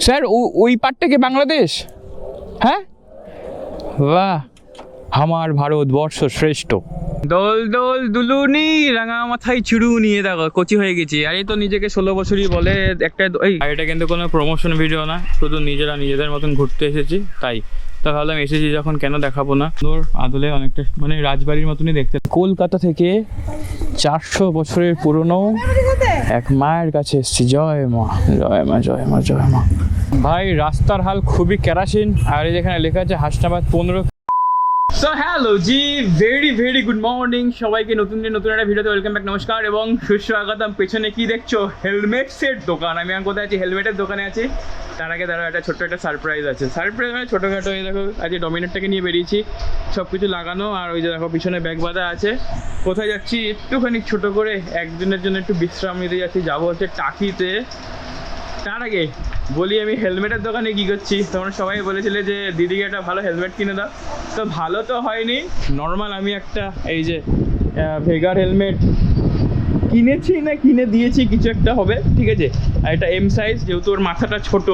Sir ওই পাটটা কি বাংলাদেশ? হ্যাঁ, বাহ, আমার ভারতবর্ষ শ্রেষ্ঠ। দোল দোল দুলুনি রাঙা মাথায় চুড়ুনি, দেখো কচি হয়ে গেছি। আর এই তো নিজেকে 16 বছরই বলে একটা। এটা কিন্তু কোনো প্রমোশন ভিডিও না, শুধু নিজেদের মতন ঘুরতে এসেছি তাই। তা ভাবলাম এসেছি যখন কেন দেখাবো না। সুন্দর আদলে অনেকটা মানে রাজবাড়ির মতনই দেখতে। কলকাতা থেকে 400 বছরের পুরনো এক মায়ের কাছে এসেছি। জয় মা, জয় মা, জয় মা, জয় মা। ভাই রাস্তার হাল খুবই কেরাসিন। আর যেখানে লেখা আছে হাসনাবাদ 15। সো হ্যালো জি, ভেরি গুড মর্নিং সবাইকে। নতুন একটা ভিডিওতে ওয়েলকাম ব্যাক, নমস্কার এবং সুস্বাগতম। পেছনে কি দেখছো? হেলমেটসের দোকান। আমি কোথায় আছি? হেলমেটের দোকানে আছি। তার আগে ধরো একটা ছোট্ট একটা সারপ্রাইজ আছে। সারপ্রাইজ মানে ছোটোখাটো। এই দেখো আজকে ডমিনেটটাকে নিয়ে বেরিয়েছি, সব কিছু লাগানো। আর ওই যে দেখো পিছনে ব্যাগ বাঁধা আছে। কোথায় যাচ্ছি? একটুখানি ছোটো করে একদিনের জন্য একটু বিশ্রাম নিতে যাচ্ছি। যাবো হচ্ছে টাকিতে। তার আগে বলি আমি হেলমেটের দোকানে কী করছি। তোমরা সবাই বলেছিলে যে দিদিকে একটা ভালো হেলমেট কিনে দাও। তো ভালো তো হয়নি, নর্মাল আমি একটা এই যে ভেগার হেলমেট কিনেছি না কিনে দিয়েছি, কিছু একটা হবে, ঠিক আছে। আর এটা এম সাইজ, যেহেতু ওর মাথাটা ছোট,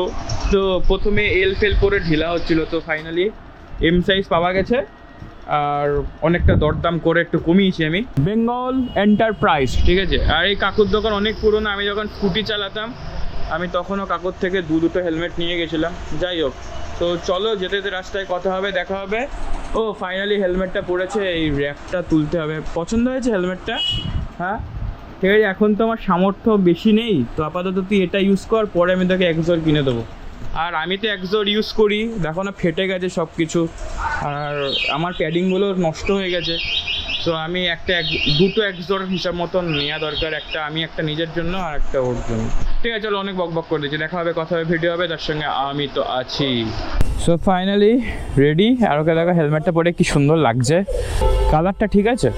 তো প্রথমে এল ফেল করে ঢিলা হচ্ছিলো, তো ফাইনালি এম সাইজ পাওয়া গেছে। আর অনেকটা দরদাম করে একটু কমিয়েছি আমি। বেঙ্গল এন্টারপ্রাইজ, ঠিক আছে। আর এই কাকুর দোকান অনেক পুরনো। আমি যখন স্কুটি চালাতাম আমি তখনও কাকুর থেকে দুটো হেলমেট নিয়ে গেছিলাম। যাই হোক, তো চলো যেতে যেতে রাস্তায় কথা হবে, দেখা হবে। ও ফাইনালি হেলমেটটা পড়েছে, এই র্যাকটা তুলতে হবে। পছন্দ হয়েছে হেলমেটটা? হ্যাঁ ঠিক আছে। এখন তো আমার সামর্থ্য বেশি নেই, তো আপাতত তুই এটা ইউজ কর, পরে আমি তোকে এক্সোর কিনে দেবো। আর আমি তো এক্সোর ইউজ করি, দেখো না ফেটে গেছে সব কিছু। আর আমার প্যাডিংগুলো নষ্ট হয়ে গেছে। তো আমি দুটো এক্সোর হিসাব মতন নেওয়া দরকার। একটা আমি, একটা নিজের জন্য, আর একটা ওর জন্য। ঠিক আছে চলো, অনেক বক করে দিচ্ছি। দেখা হবে, কথা হবে, ভিডিও হবে, তার সঙ্গে আমি তো আছি। So finally ready. আর ওকে দেখো হেলমেটটা পরে কি সুন্দর লাগছে। কালারটা ঠিক আছে?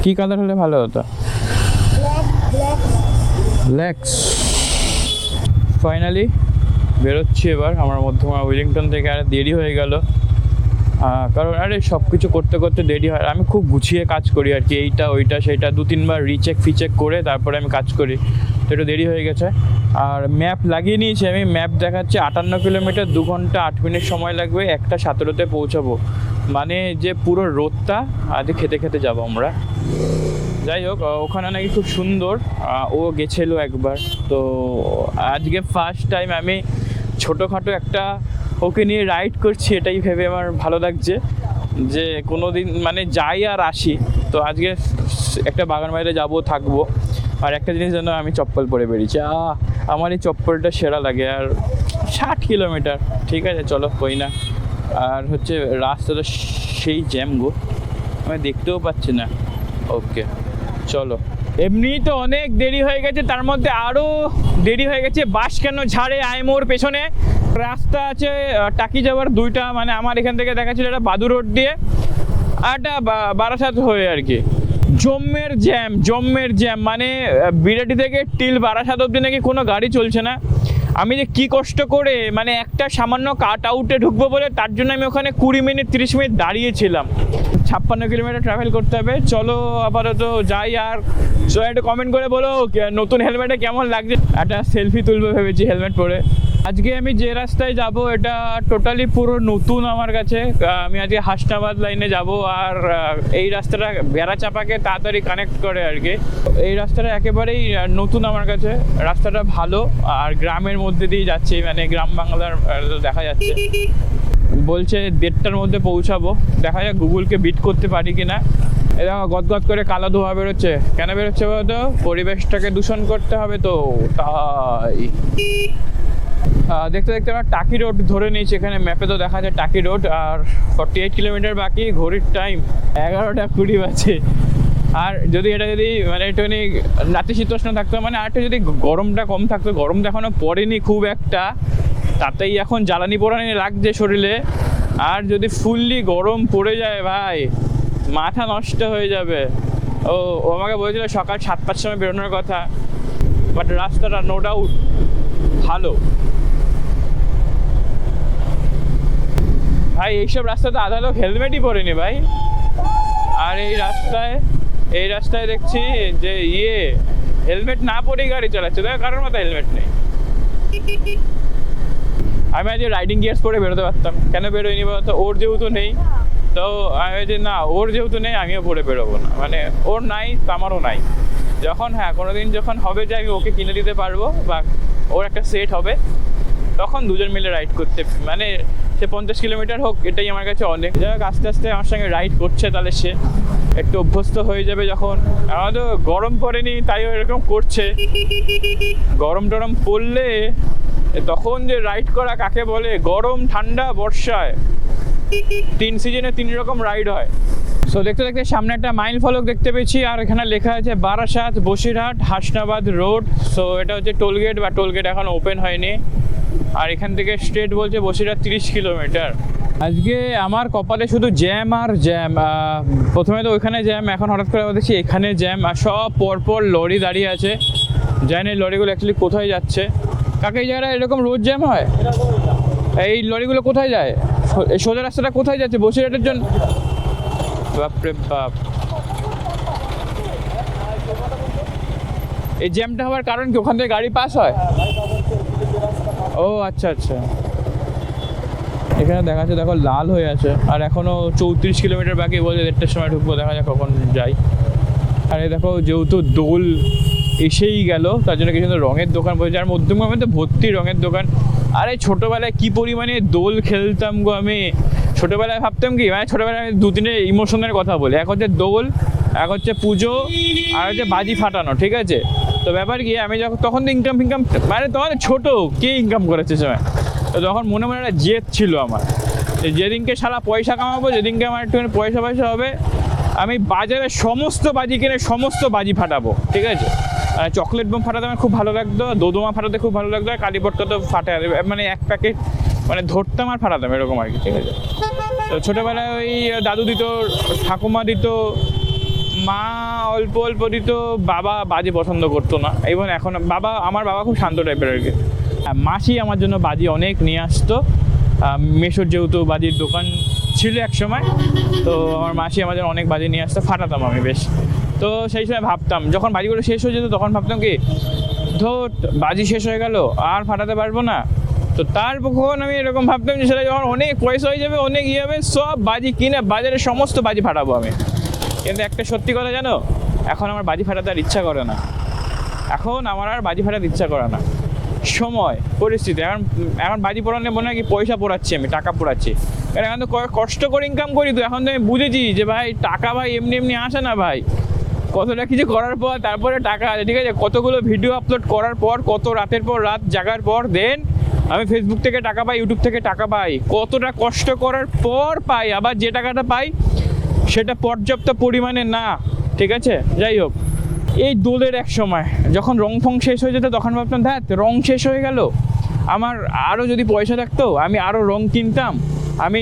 কি কালার হলে ভালো হতো? ব্ল্যাক। ফাইনালি বেরোচ্ছি এবার আমার মধ্যমা উইলিংটন থেকে। আর দেরি হয়ে গেল, কারণ আরে সব কিছু করতে করতে দেরি হয়। আমি খুব গুছিয়ে কাজ করি আর কি, এইটা ওইটা সেইটা 2-3বার ফিচেক করে তারপরে আমি কাজ করি, তো একটু দেরি হয়ে গেছে। আর ম্যাপ লাগিয়ে নিয়েছি আমি। ম্যাপ দেখাচ্ছে 58 কিলোমিটার, 2 ঘন্টা 8 মিনিট সময় লাগবে। 1:17-তে পৌঁছাবো। মানে যে পুরো রোদটা আজ খেতে খেতে যাবো আমরা। যাই হোক, ওখানে নাকি খুব সুন্দর। ও গেছিলো একবার, তো আজকে ফার্স্ট টাইম আমি ছোটোখাটো একটা ওকে নিয়ে রাইড করছি। এটাই ভেবে আমার ভালো লাগছে যে কোনো দিন মানে যাই আর আসি। তো আজকে একটা বাগান বাড়িতে যাবো, থাকবো। আর একটা জিনিস যেন আমি চপ্পল পরে বেরিয়েছি, আমার এই চপ্পলটা সেরা লাগে। আর 60 কিলোমিটার, ঠিক আছে চলো কই না। আর হচ্ছে রাস্তাটা সেই জ্যাম গো, আমি দেখতেও পাচ্ছি না। ওকে চলো। এমনিই তো অনেক দেরি হয়ে গেছে, তার মধ্যে আরও দেরি হয়ে গেছে। বাস কেন ঝাড়ে আইমোর পেছনে। রাস্তা আছে টাকি যাওয়ার দুইটা, মানে আমার এখান থেকে দেখাচ্ছিল একটা বাদু রোড দিয়ে, আর একটা বারাসাত হয়ে আর কি। জম্মের জ্যাম, মানে বিরাটি থেকে টিল বারাসাত অব্দি নাকি কোনো গাড়ি চলছে না। আমি যে কী কষ্ট করে মানে একটা সামান্য কাট আউটে ঢুকবো বলে, তার জন্য আমি ওখানে 20 মিনিট 30 মিনিট দাঁড়িয়েছিলাম। 56 কিলোমিটার ট্রাভেল করতে হবে। চলো আপাতত যাই। আর একটু কমেন্ট করে বলো নতুন হেলমেটে কেমন লাগছে। একটা সেলফি তুলবো ভেবেছি হেলমেট পরে। আজকে আমি যে রাস্তায় যাব এটা টোটালি পুরো নতুন আমার কাছে। আমি আজকে হাসনাবাদ লাইনে যাব। আর এই রাস্তাটা বেড়াচাপাকে তাড়াতাড়ি কানেক্ট করে আর কি। এই রাস্তাটা একেবারেই নতুন আমার কাছে। রাস্তাটা ভালো, আর গ্রামের মধ্যে দিয়ে যাচ্ছে, মানে গ্রাম বাংলার দেখা যাচ্ছে। বলছে 1:30টার মধ্যে পৌঁছাবো। দেখা যাক গুগলকে বিট করতে পারি কিনা। এটা গদগদ করে কালো ধোঁয়া বেরোচ্ছে। কেন বেরোচ্ছে বলতো? পরিবেশটাকে দূষণ করতে হবে, তো তাই। দেখতে দেখতে আমরা টাকি রোড ধরে নিয়েছি। এখানে ম্যাপে তো দেখা যায় টাকি রোড। আর 48 কিলোমিটার বাকি। ঘড়ির টাইম 11:20 বাজে। আর যদি মানে একটুখানি নাতিশীতোষ্ণ থাকতো, মানে আর একটু যদি গরমটা কম থাকতো। গরমটা এখনও পড়েনি খুব একটা, তাতেই এখন জ্বালানি পোড়ানি লাগছে শরীরে। আর যদি ফুললি গরম পড়ে যায় ভাই, মাথা নষ্ট হয়ে যাবে। ও আমাকে বলেছিল সকাল 7-5 সময় বেরোনোর কথা, বাট রাস্তাটা নো ডাউট ভালো। ভাই এইসব রাস্তাতে আধা লোক হেলমেটই পরেনি ভাই। আর এই রাস্তায় দেখছি যে হেলমেট না পরেই গাড়ি চালাচ্ছে। দেখো কারোর মাথায় হেলমেট নেই। আমি আজকে রাইডিং গিয়ার্স পরে বেরোতে পারতাম, কেন বেরোয়নি বলতো? ওর যেহেতু নেই, তো আমি যে না, ওর যেহেতু নেই আমিও পরে বেরোবো না, মানে ওর নাই তো আমারও নাই। যখন কোনোদিন যখন হবে যে আমি ওকে কিনে দিতে পারবো বা ওর একটা সেট হবে, তখন দুজন মিলে রাইড করতে, মানে সে 50 কিলোমিটার হোক, এটাই আমার কাছে অনেক। যাই হোক, আস্তে আস্তে আমার সঙ্গে রাইড করছে, তাহলে সে একটু অভ্যস্ত হয়ে যাবে। যখন আমার তো গরম পড়েনি তাই এরকম করছে, গরম টরম পড়লে তখন যে রাইড করা কাকে বলে, গরম ঠান্ডা বর্ষায় 3 সিজনে 3 রকম রাইড হয়। সো দেখতে দেখতে সামনে একটা মাইল ফলক দেখতে পেয়েছি, আর এখানে লেখা আছে বারাসাত বসিরহাট হাসনাবাদ রোড। সো এটা হচ্ছে টোলগেট, বা টোলগেট এখন ওপেন হয়নি। আর এখান থেকে স্ট্রেট বলছে বসিরহাট 30 কিলোমিটার। আজকে আমার কপালে শুধু জ্যাম আর জ্যাম। প্রথমে তো ওইখানে জ্যাম, এখন হঠাৎ করে দেখছি এখানে জ্যাম, আর সব পরপর লরি দাঁড়িয়ে আছে। জানি না লরিগুলো অ্যাকচুয়ালি কোথায় যাচ্ছে। কাকে এই জায়গায় এরকম রোড জ্যাম হয়? এই লরিগুলো কোথায় যায়? এই সোজা রাস্তাটা কোথায় যাচ্ছে বসিরহাটের জন্য? বাপরে বাপ, এই জ্যামটা হওয়ার কারণ কি? ওখান থেকে গাড়ি পাস হয়? ও আচ্ছা আচ্ছা। এখানে দেখা যাচ্ছে, দেখো লাল হয়ে আছে, আর এখনো 34 কিলোমিটার বাকি, বলে 1:30টার সময় ঢুকবো, দেখা যাক কখন যাই। আর এই দেখো, যেহেতু দোল এসেই গেল, তার জন্য কিছু রঙের দোকান বসেছে, আর মধ্যমগ্রামে তো ভর্তি রঙের দোকান। আরে ছোটোবেলায় কি পরিমাণে দোল খেলতাম গো আমি। ছোটোবেলায় ভাবতাম কি, মানে ছোটোবেলায় আমি 2-3 ইমোশনের কথা বলি। এক হচ্ছে দোল, এক হচ্ছে পুজো, আর হচ্ছে বাজি ফাটানো, ঠিক আছে? তো ব্যাপার কি, আমি যখন তখন তো ইনকাম ফিনকাম, মানে তখন ছোটো, কে ইনকাম করেছে সময়, তো তখন মনে মনে একটা জেদ ছিল আমার, যেদিনকে সারা পয়সা কামাবো, যেদিনকে আমার একটু পয়সা হবে, আমি বাজারে সমস্ত বাজি কিনে সমস্ত বাজি ফাটাবো, ঠিক আছে? চকলেট বোম ফাটাতে আমার খুব ভালো লাগতো, দোদমা ফাটাতে খুব ভালো লাগতো, আর কালীপট্টা তো ফাটে, মানে এক প্যাকেট মানে ধরতাম আর ফাটাতাম, এরকম আর কি, ঠিক আছে? তো ছোটোবেলায় ওই দাদু দিত, ঠাকুমা দিত, মা অল্প অল্প দিত, বাবা বাজি পছন্দ করতো না। এবং এখন আমার বাবা খুব শান্ত টাইপের আর কি। মাসি আমার জন্য বাজি অনেক নিয়ে আসতো। মেশোর যেহেতু বাজির দোকান ছিল এক সময়, তো আমার মাসি আমার জন্য অনেক বাজি নিয়ে আসতো, ফাটাতাম আমি বেশ। তো সেই সময় ভাবতাম, যখন বাজিগুলো শেষ হয়ে যেত তখন ভাবতাম কি, ধর বাজি শেষ হয়ে গেল, আর ফাটাতে পারবো না। তো তারপর আমি এরকম ভাবতাম যে সেটা যখন অনেক পয়সা হয়ে যাবে, অনেক ইয়ে হবে, সব বাজি কিনে বাজারে সমস্ত বাজি ফাটাবো আমি। কিন্তু একটা সত্যি কথা জানো, এখন আমার বাজি ফাটাতে আর ইচ্ছা করে না। এখন আমার আর বাজি ফাটাতে ইচ্ছা করে না, সময় পরিস্থিতি। এখন বাজি পোড়ানো মনে হয় কি পয়সা পোড়াচ্ছি, আমি টাকা পোড়াচ্ছি। কারণ এখন তো কষ্ট করে ইনকাম করি, তো এখন তো আমি বুঝেছি যে ভাই টাকা ভাই এমনি এমনি আসে না ভাই, কতটা কিছু করার পর তারপরে টাকা আছে, ঠিক আছে? কতগুলো ভিডিও আপলোড করার পর, কত রাতের পর রাত জাগার পর দেন আমি ফেসবুক থেকে টাকা পাই, ইউটিউব থেকে টাকা পাই, কতটা কষ্ট করার পর পাই। আবার যে টাকাটা পাই সেটা পর্যাপ্ত পরিমাণে না, ঠিক আছে? যাই হোক, এই দোলের এক সময় যখন রং ফং শেষ হয়ে যেত, তখন ভাবতাম ধ্যাত রং শেষ হয়ে গেল, আমার আরও যদি পয়সা থাকতো আমি আরও রং কিনতাম, আমি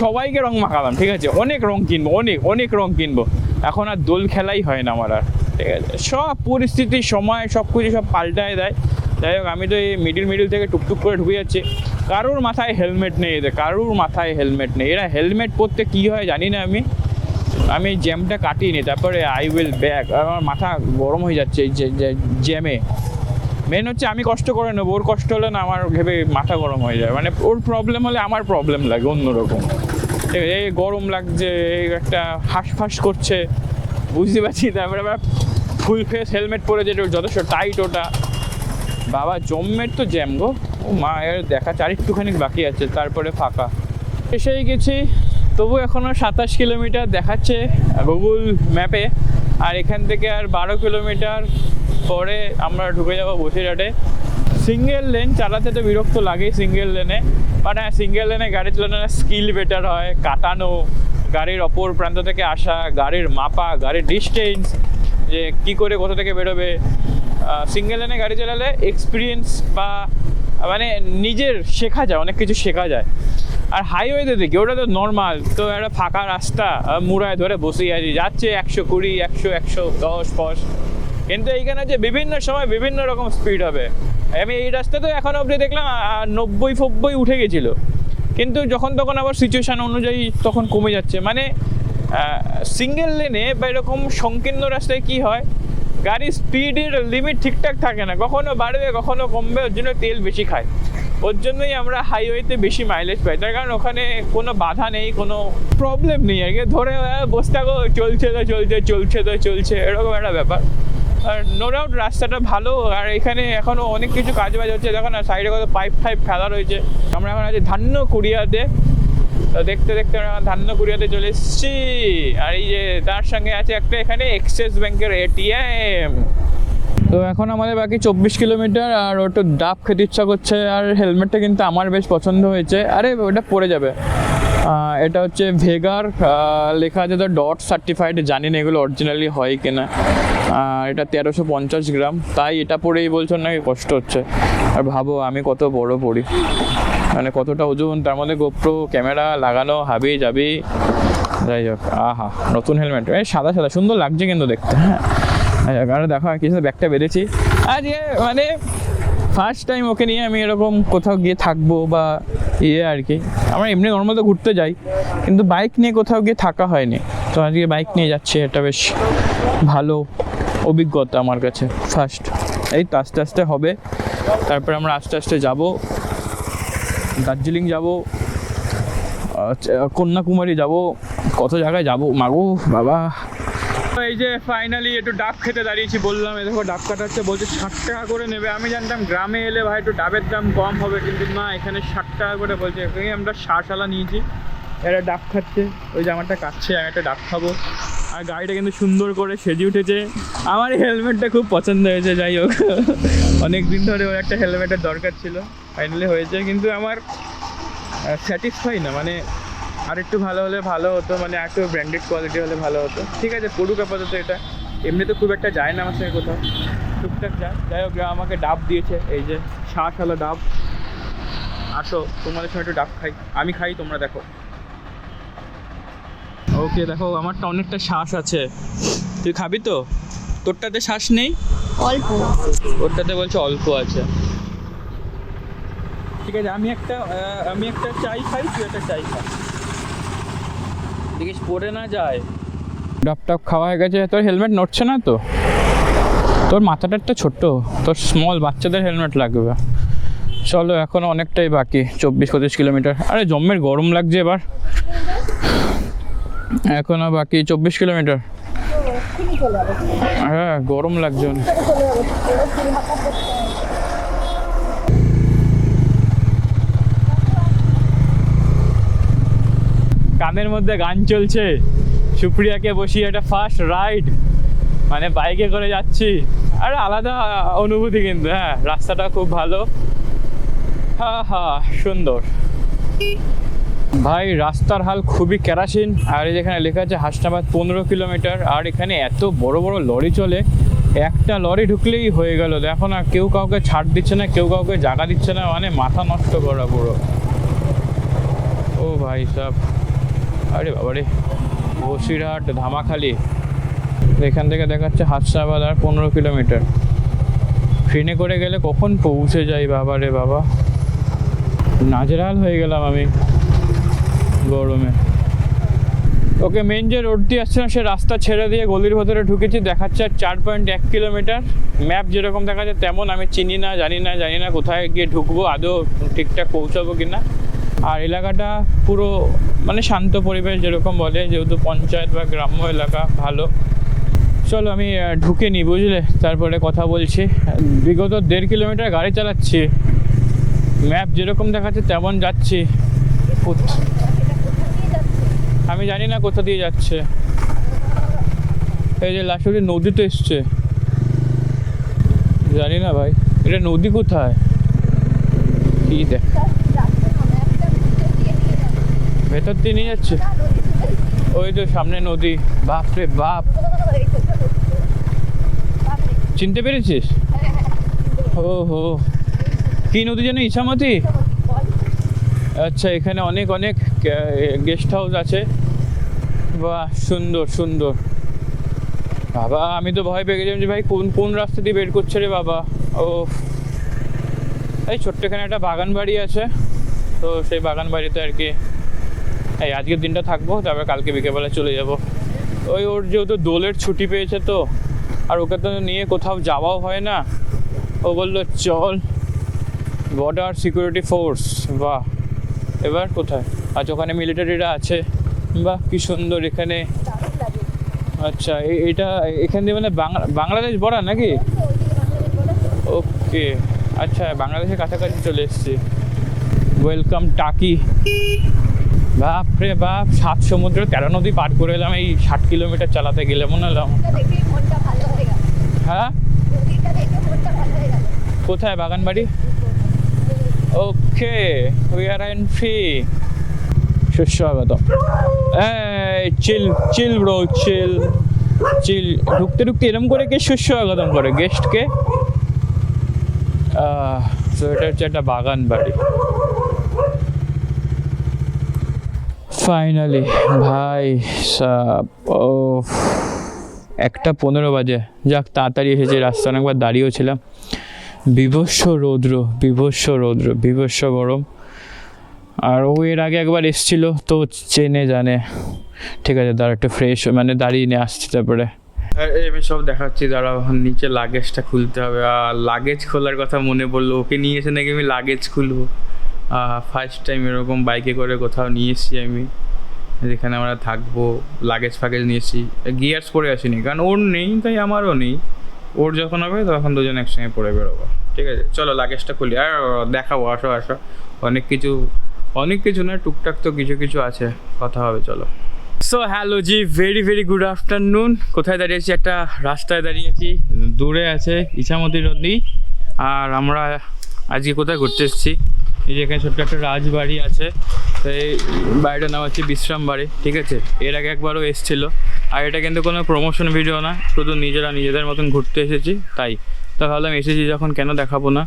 সবাইকে রং মাখালাম, ঠিক আছে? অনেক রং কিনবো, অনেক অনেক রং কিনবো। এখন আর দোল খেলাই হয় না আমার আর, ঠিক আছে? সব পরিস্থিতি, সময়, সব কিছু সব পাল্টায় দেয়। যাই হোক, আমি তো এই মিডিল থেকে টুকটুক করে ঢুকে যাচ্ছি। কারোর মাথায় হেলমেট নেই, এদের কারোর মাথায় হেলমেট নেই। এরা হেলমেট পরতে কী হয় জানি না। আমি জ্যামটা কাটিয়ে নিই, তারপরে আই উইল ব্যাক। আমার মাথা গরম হয়ে যাচ্ছে এই জ্যামে। মেন হচ্ছে আমি কষ্ট করে নেবো, ওর কষ্ট হলে না আমার ভেবে মাথা গরম হয়ে যায়। মানে ওর প্রবলেম হলে আমার প্রবলেম লাগে অন্যরকম, ঠিক আছে? এই গরম লাগছে, একটা হাঁসফাঁস করছে, বুঝতে পারছি। তারপরে আবার ফুল ফেস হেলমেট পরে যেটা যথেষ্ট টাইট, ওটা বাবা জম্মের তো জ্যাম গো। ও মা, এর দেখাচ্ছে আর একটুখানি বাকি আছে, তারপরে ফাঁকা। এসেই গেছি, তবু এখনও 27 কিলোমিটার দেখাচ্ছে গুগল ম্যাপে। আর এখান থেকে আর 12 কিলোমিটার পরে আমরা ঢুকে যাবো বসিরহাটে। সিঙ্গেল লেন চালাতে তো বিরক্ত লাগেই সিঙ্গেল লেনে, বাট হ্যাঁ, সিঙ্গেল লেনে গাড়ি চালানোর স্কিল বেটার হয়, কাটানো, গাড়ির অপর প্রান্ত থেকে আসা, গাড়ির মাপা, গাড়ির ডিস্টেন্স, যে কী করে কোথা থেকে বেরোবে। সিঙ্গেল লেনে গাড়ি চালালে এক্সপিরিয়েন্স বা মানে নিজের শেখা যায়, অনেক কিছু শেখা যায়। আর হাইওয়েতে দেখি ওটা তো নর্মাল, তো একটা ফাঁকা রাস্তা, মুড়ায় ধরে বসেই আছি, যাচ্ছে 120, 100, 110 ফস। কিন্তু এইখানে যে বিভিন্ন সময় বিভিন্ন রকম স্পিড হবে। আমি এই রাস্তাতে এখন অবধি দেখলাম 90-90 উঠে গেছিলো, কিন্তু যখন তখন আবার সিচুয়েশান অনুযায়ী তখন কমে যাচ্ছে। মানে সিঙ্গেল লেনে বা এরকম সংকীর্ণ রাস্তায় কি হয়, গাড়ির স্পিডের লিমিট ঠিকঠাক থাকে না, কখনো বাড়বে কখনো কমবে, ওর জন্য তেল বেশি খায়। ওর জন্যই আমরা হাইওয়েতে বেশি মাইলেজ পাই, তার কারণ ওখানে কোনো বাধা নেই, কোনো প্রবলেম নেই আর কি। ধরে বসে থাকো, চলছে তো চলছে, চলছে তো চলছে, এরকম একটা ব্যাপার। আর নো ডাউট রাস্তাটা ভালো, আর এখানে এখনও অনেক কিছু কাজ বাজ হচ্ছে। দেখো না সাইডে কত পাইপ ফাইপ ফেলা রয়েছে। আমরা এখন আছি ধান্যকুড়িয়াতে, তো দেখতে দেখতে আমরা ধান্যকুড়িয়াতে চলে এসেছি। আর এই যে তার সঙ্গে আছে একটা এখানে এক্সিস ব্যাংকের এটিএম। তো এখন আমাদের বাকি 24 কিলোমিটার, আর ওটা ডাব খেতে ইচ্ছা করছে। আর হেলমেটটা কিন্তু আমার বেশ পছন্দ হয়েছে। আরে ওটা পড়ে যাবে। এটা হচ্ছে ভেগার, লেখা আছে তো ডট সার্টিফাইড, জানি না এগুলো অরিজিনালি হয় কিনা। আর এটা 1350 গ্রাম, তাই এটা পরেই বলছো নাকি কষ্ট হচ্ছে। আর ভাবো আমি কত বড় পড়ি, মানে কতটা ওজন, তার মধ্যে গোপ্রো ক্যামেরা লাগানো, হাবি যাবি। যাই হোক, আহা নতুন হেলমেট, সাদা সাদা সুন্দর লাগছে কিন্তু দেখতে। হ্যাঁ কারণ দেখো কিছু ব্যাগটা বেঁধেছি। আর মানে ফার্স্ট টাইম ওকে নিয়ে আমি এরকম কোথাও গিয়ে থাকবো বা আর কি। আমরা এমনি নর্মাল তো ঘুরতে যাই, কিন্তু বাইক নিয়ে কোথাও গিয়ে থাকা হয়নি। তো আজকে বাইক নিয়ে যাচ্ছি, এটা বেশ ভালো অভিজ্ঞতা আমার কাছে। ফার্স্ট এই তো আস্তে আস্তে হবে, তারপরে আমরা আস্তে আস্তে যাব, দার্জিলিং যাব, কন্যাকুমারী যাব, কত জায়গায় যাব মাগো বাবা। এই যে ফাইনালি একটু ডাব খেতে দাঁড়িয়েছি, বললাম এই দেখো ডাব কাটা হচ্ছে, বলছে 60 টাকা করে নেবে। আমি জানতাম গ্রামে এলে ভাই একটু ডাবের দাম কম হবে, কিন্তু না, এখানে 60 টাকা করে বলছে। এখানে আমরা শাঁসালা নিয়েছি, এরা ডাব খাচ্ছে, ওই যে আমারটা কাটছে, আমি একটা ডাব খাবো। আর গাড়িটা কিন্তু সুন্দর করে সেজে উঠেছে, আমার হেলমেটটা খুব পছন্দ হয়েছে। যাই হোক, অনেক দিন ধরে ওর একটা হেলমেটের দরকার ছিল, ফাইনালি হয়েছে। কিন্তু আমার স্যাটিসফাই না, মানে আর একটু ভালো হলে ভালো হতো, মানে একটু ব্র্যান্ডেড কোয়ালিটি হলে ভালো হতো। ঠিক আছে পড়ুক আপাতত এটা, এমনি তো খুব একটা যায় না আমার সঙ্গে কোথাও, টুকটাক যায়। যাই হোক আমাকে ডাব দিয়েছে, এই যে শাঁসালা ডাব। আসো তোমাদের সঙ্গে একটু ডাব খাই, আমি খাই তোমরা দেখো। ওকে দেখো আমারটা অনেকটা শ্বাস আছে, তুই খাবি তো? তোরটাতে শ্বাস নেই, অল্প, ওরটাতে বলছে অল্প আছে। ঠিক আছে আমি একটা চাই খাই, তুই একটা চাই খা, দেখিস পড়ে না যায়। ডাব টাব খাওয়া হয়ে গেছে। তোর হেলমেট নড়ছে না তো? তোর মাথাটা একটা ছোট্ট, তোর স্মল বাচ্চাদের হেলমেট লাগবে। চলো এখনো অনেকটাই বাকি, 24-25 কিলোমিটার। আরে জম্মের গরম লাগছে এবার, এখনো বাকি 24 কিলোমিটার। হ্যাঁ গরম লাগছে অনেক। কানের মধ্যে গান চলছে, সুপ্রিয়াকে বসিয়ে একটা ফার্স্ট রাইড, মানে বাইকে করে যাচ্ছি। আর আলাদা অনুভূতি কিন্তু। হ্যাঁ রাস্তাটা খুব ভালো, হ্যাঁ হ্যাঁ সুন্দর ভাই। রাস্তার হাল খুবই কেরাসিন। আর যেখানে লেখা আছে হাসনাবাদ 15 কিলোমিটার। আর এখানে এত বড় বড় লরি চলে, একটা লরি ঢুকলেই হয়ে গেল। দেখো না কেউ কাউকে ছাড় দিচ্ছে না, কেউ কাউকে জায়গা দিচ্ছে না, মানে মাথা নষ্ট করা পুরো। ও ভাই সব, আরে বাবারে, বসিরহাট ধামাখালি, এখান থেকে দেখাচ্ছে হাসনাবাদ আর 15 কিলোমিটার। ট্রেনে করে গেলে কখন পৌঁছে যাই বাবা রে বাবা, নাজেহাল হয়ে গেলাম আমি গরমে। ওকে মেন যে রোড দিয়ে আসছিলাম সে রাস্তা ছেড়ে দিয়ে গলির ভেতরে ঢুকেছি, দেখাচ্ছে আর 4.1 কিলোমিটার। ম্যাপ যেরকম দেখাচ্ছে তেমন, আমি চিনি না, জানি না কোথায় গিয়ে ঢুকবো, আদৌ ঠিকঠাক পৌঁছাবো কিনা। আর এলাকাটা পুরো মানে শান্ত পরিবেশ যেরকম বলে, যেহেতু পঞ্চায়েত বা গ্রাম্য এলাকা, ভালো। চলো আমি ঢুকে নিই বুঝলে, তারপরে কথা বলছি। বিগত 1.5 কিলোমিটার গাড়ি চালাচ্ছি, ম্যাপ যেরকম দেখাচ্ছে তেমন যাচ্ছি। আমি জানি না কোথা দিয়ে যাচ্ছে। এই যে লাস্টে নদীতে এসছে, জানি না ভাই এটা নদী কোথায়, কি দেখ ভেতর দিয়ে নিয়ে যাচ্ছে। ওই তো সামনে নদী, বাপ রে বাপ, চিনতে পেরেছিস? ও হো, কি নদী যেন, ইছামতি? আচ্ছা এখানে অনেক অনেক গেস্ট হাউস আছে, বাহ সুন্দর সুন্দর। বাবা আমি তো ভয় পেয়ে গেছিলাম যে ভাই কোন রাস্তা দিয়ে বের করছে রে বাবা। ও এই ছোট্ট এখানে একটা বাগান বাড়ি আছে, তো সেই বাগান বাড়িতে আর কি এই আজকের দিনটা থাকবো, তারপরে কালকে বিকেলবেলা চলে যাব। ওর যেহেতু দোলের ছুটি পেয়েছে তো, আর ওকে তো নিয়ে কোথাও যাওয়াও হয় না, ও বললো চল বর্ডার সিকিউরিটি ফোর্স, বাহ। এবার কোথায়? আচ্ছা, ওখানে মিলিটারিরা আছে, বাহ কি সুন্দর। এখানে আচ্ছা এটা এখান দিয়ে মানে বাংলাদেশ বর্ডার নাকি? ওকে, আচ্ছা বাংলাদেশের কাছাকাছি চলে এসেছি। ওয়েলকাম টাকি। বাপ রে বাপ, 7 সমুদ্র 13 নদী পার করে এলাম এই 60 কিলোমিটার চালাতে গেলে, মনে হলাম। হ্যাঁ, কোথায়? বাগানবাড়ি। ওকে, উই আর ইন ফ্রি। সুস্বাগতম। এই চিল চিল ব্রো, চিল চিল। ঢুকতে ঢুকতে এরম করে কে সুস্বাগতম করে গেস্টকে? তো এটা হচ্ছে একটা বাগান বাড়ি। ফাইনালি ভাই সাব, ও 1:15 বাজে। যাক তাড়াতাড়ি এসেছি, রাস্তা অনেকবার দাঁড়িয়েও ছিলাম। বিভৎস রৌদ্র, বিভৎস রৌদ্র, বিভৎস গরম। আর ও এর আগে একবার এসছিল তো চেনে জানে। ঠিক আছে, দাঁড়া একটু ফ্রেশ মানে দাঁড়িয়ে নিয়ে আসছি। তারপরে আমি সব দেখাচ্ছি, দাঁড়াও। নিচে লাগেজটা খুলতে হবে। আর লাগেজ খোলার কথা মনে পড়লো, ওকে নিয়ে এসে নাকি আমি লাগেজ খুলবো। ফার্স্ট টাইম এরকম বাইকে করে কোথাও নিয়ে এসেছি আমি, যেখানে আমরা থাকবো। লাগেজ ফাগেজ নিয়েছি, গিয়ার্স পরে আসিনি কারণ ওর নেই, তাই আমারও নেই। ওর যখন হবে তখন দুজন একসঙ্গে পরে বেরোবো। ঠিক আছে, চলো লাগেজটা খুলি আর দেখাবো। আসো আসো, অনেক কিছু না, টুকটাক তো কিছু কিছু আছে, কথা হবে, চলো। সো হ্যালো জি, ভেরি ভেরি গুড আফটারনুন। কোথায় দাঁড়িয়েছি? একটা রাস্তায় দাঁড়িয়েছি, দূরে আছে ইছামতি নদী। আর আমরা আজকে কোথায় ঘুরতে এসেছি? এই যে এখানে ছোট্ট একটা রাজবাড়ি আছে, তো এই বাড়িটার নাম হচ্ছে বিশ্রাম বাড়ি। ঠিক আছে, এর আগে একবারও এসেছিলো। আর এটা কিন্তু কোনো প্রমোশন ভিডিও না, শুধু নিজেদের মতন ঘুরতে এসেছি তাই। তো ভাবলাম এসেছি যখন কেন দেখাবো না।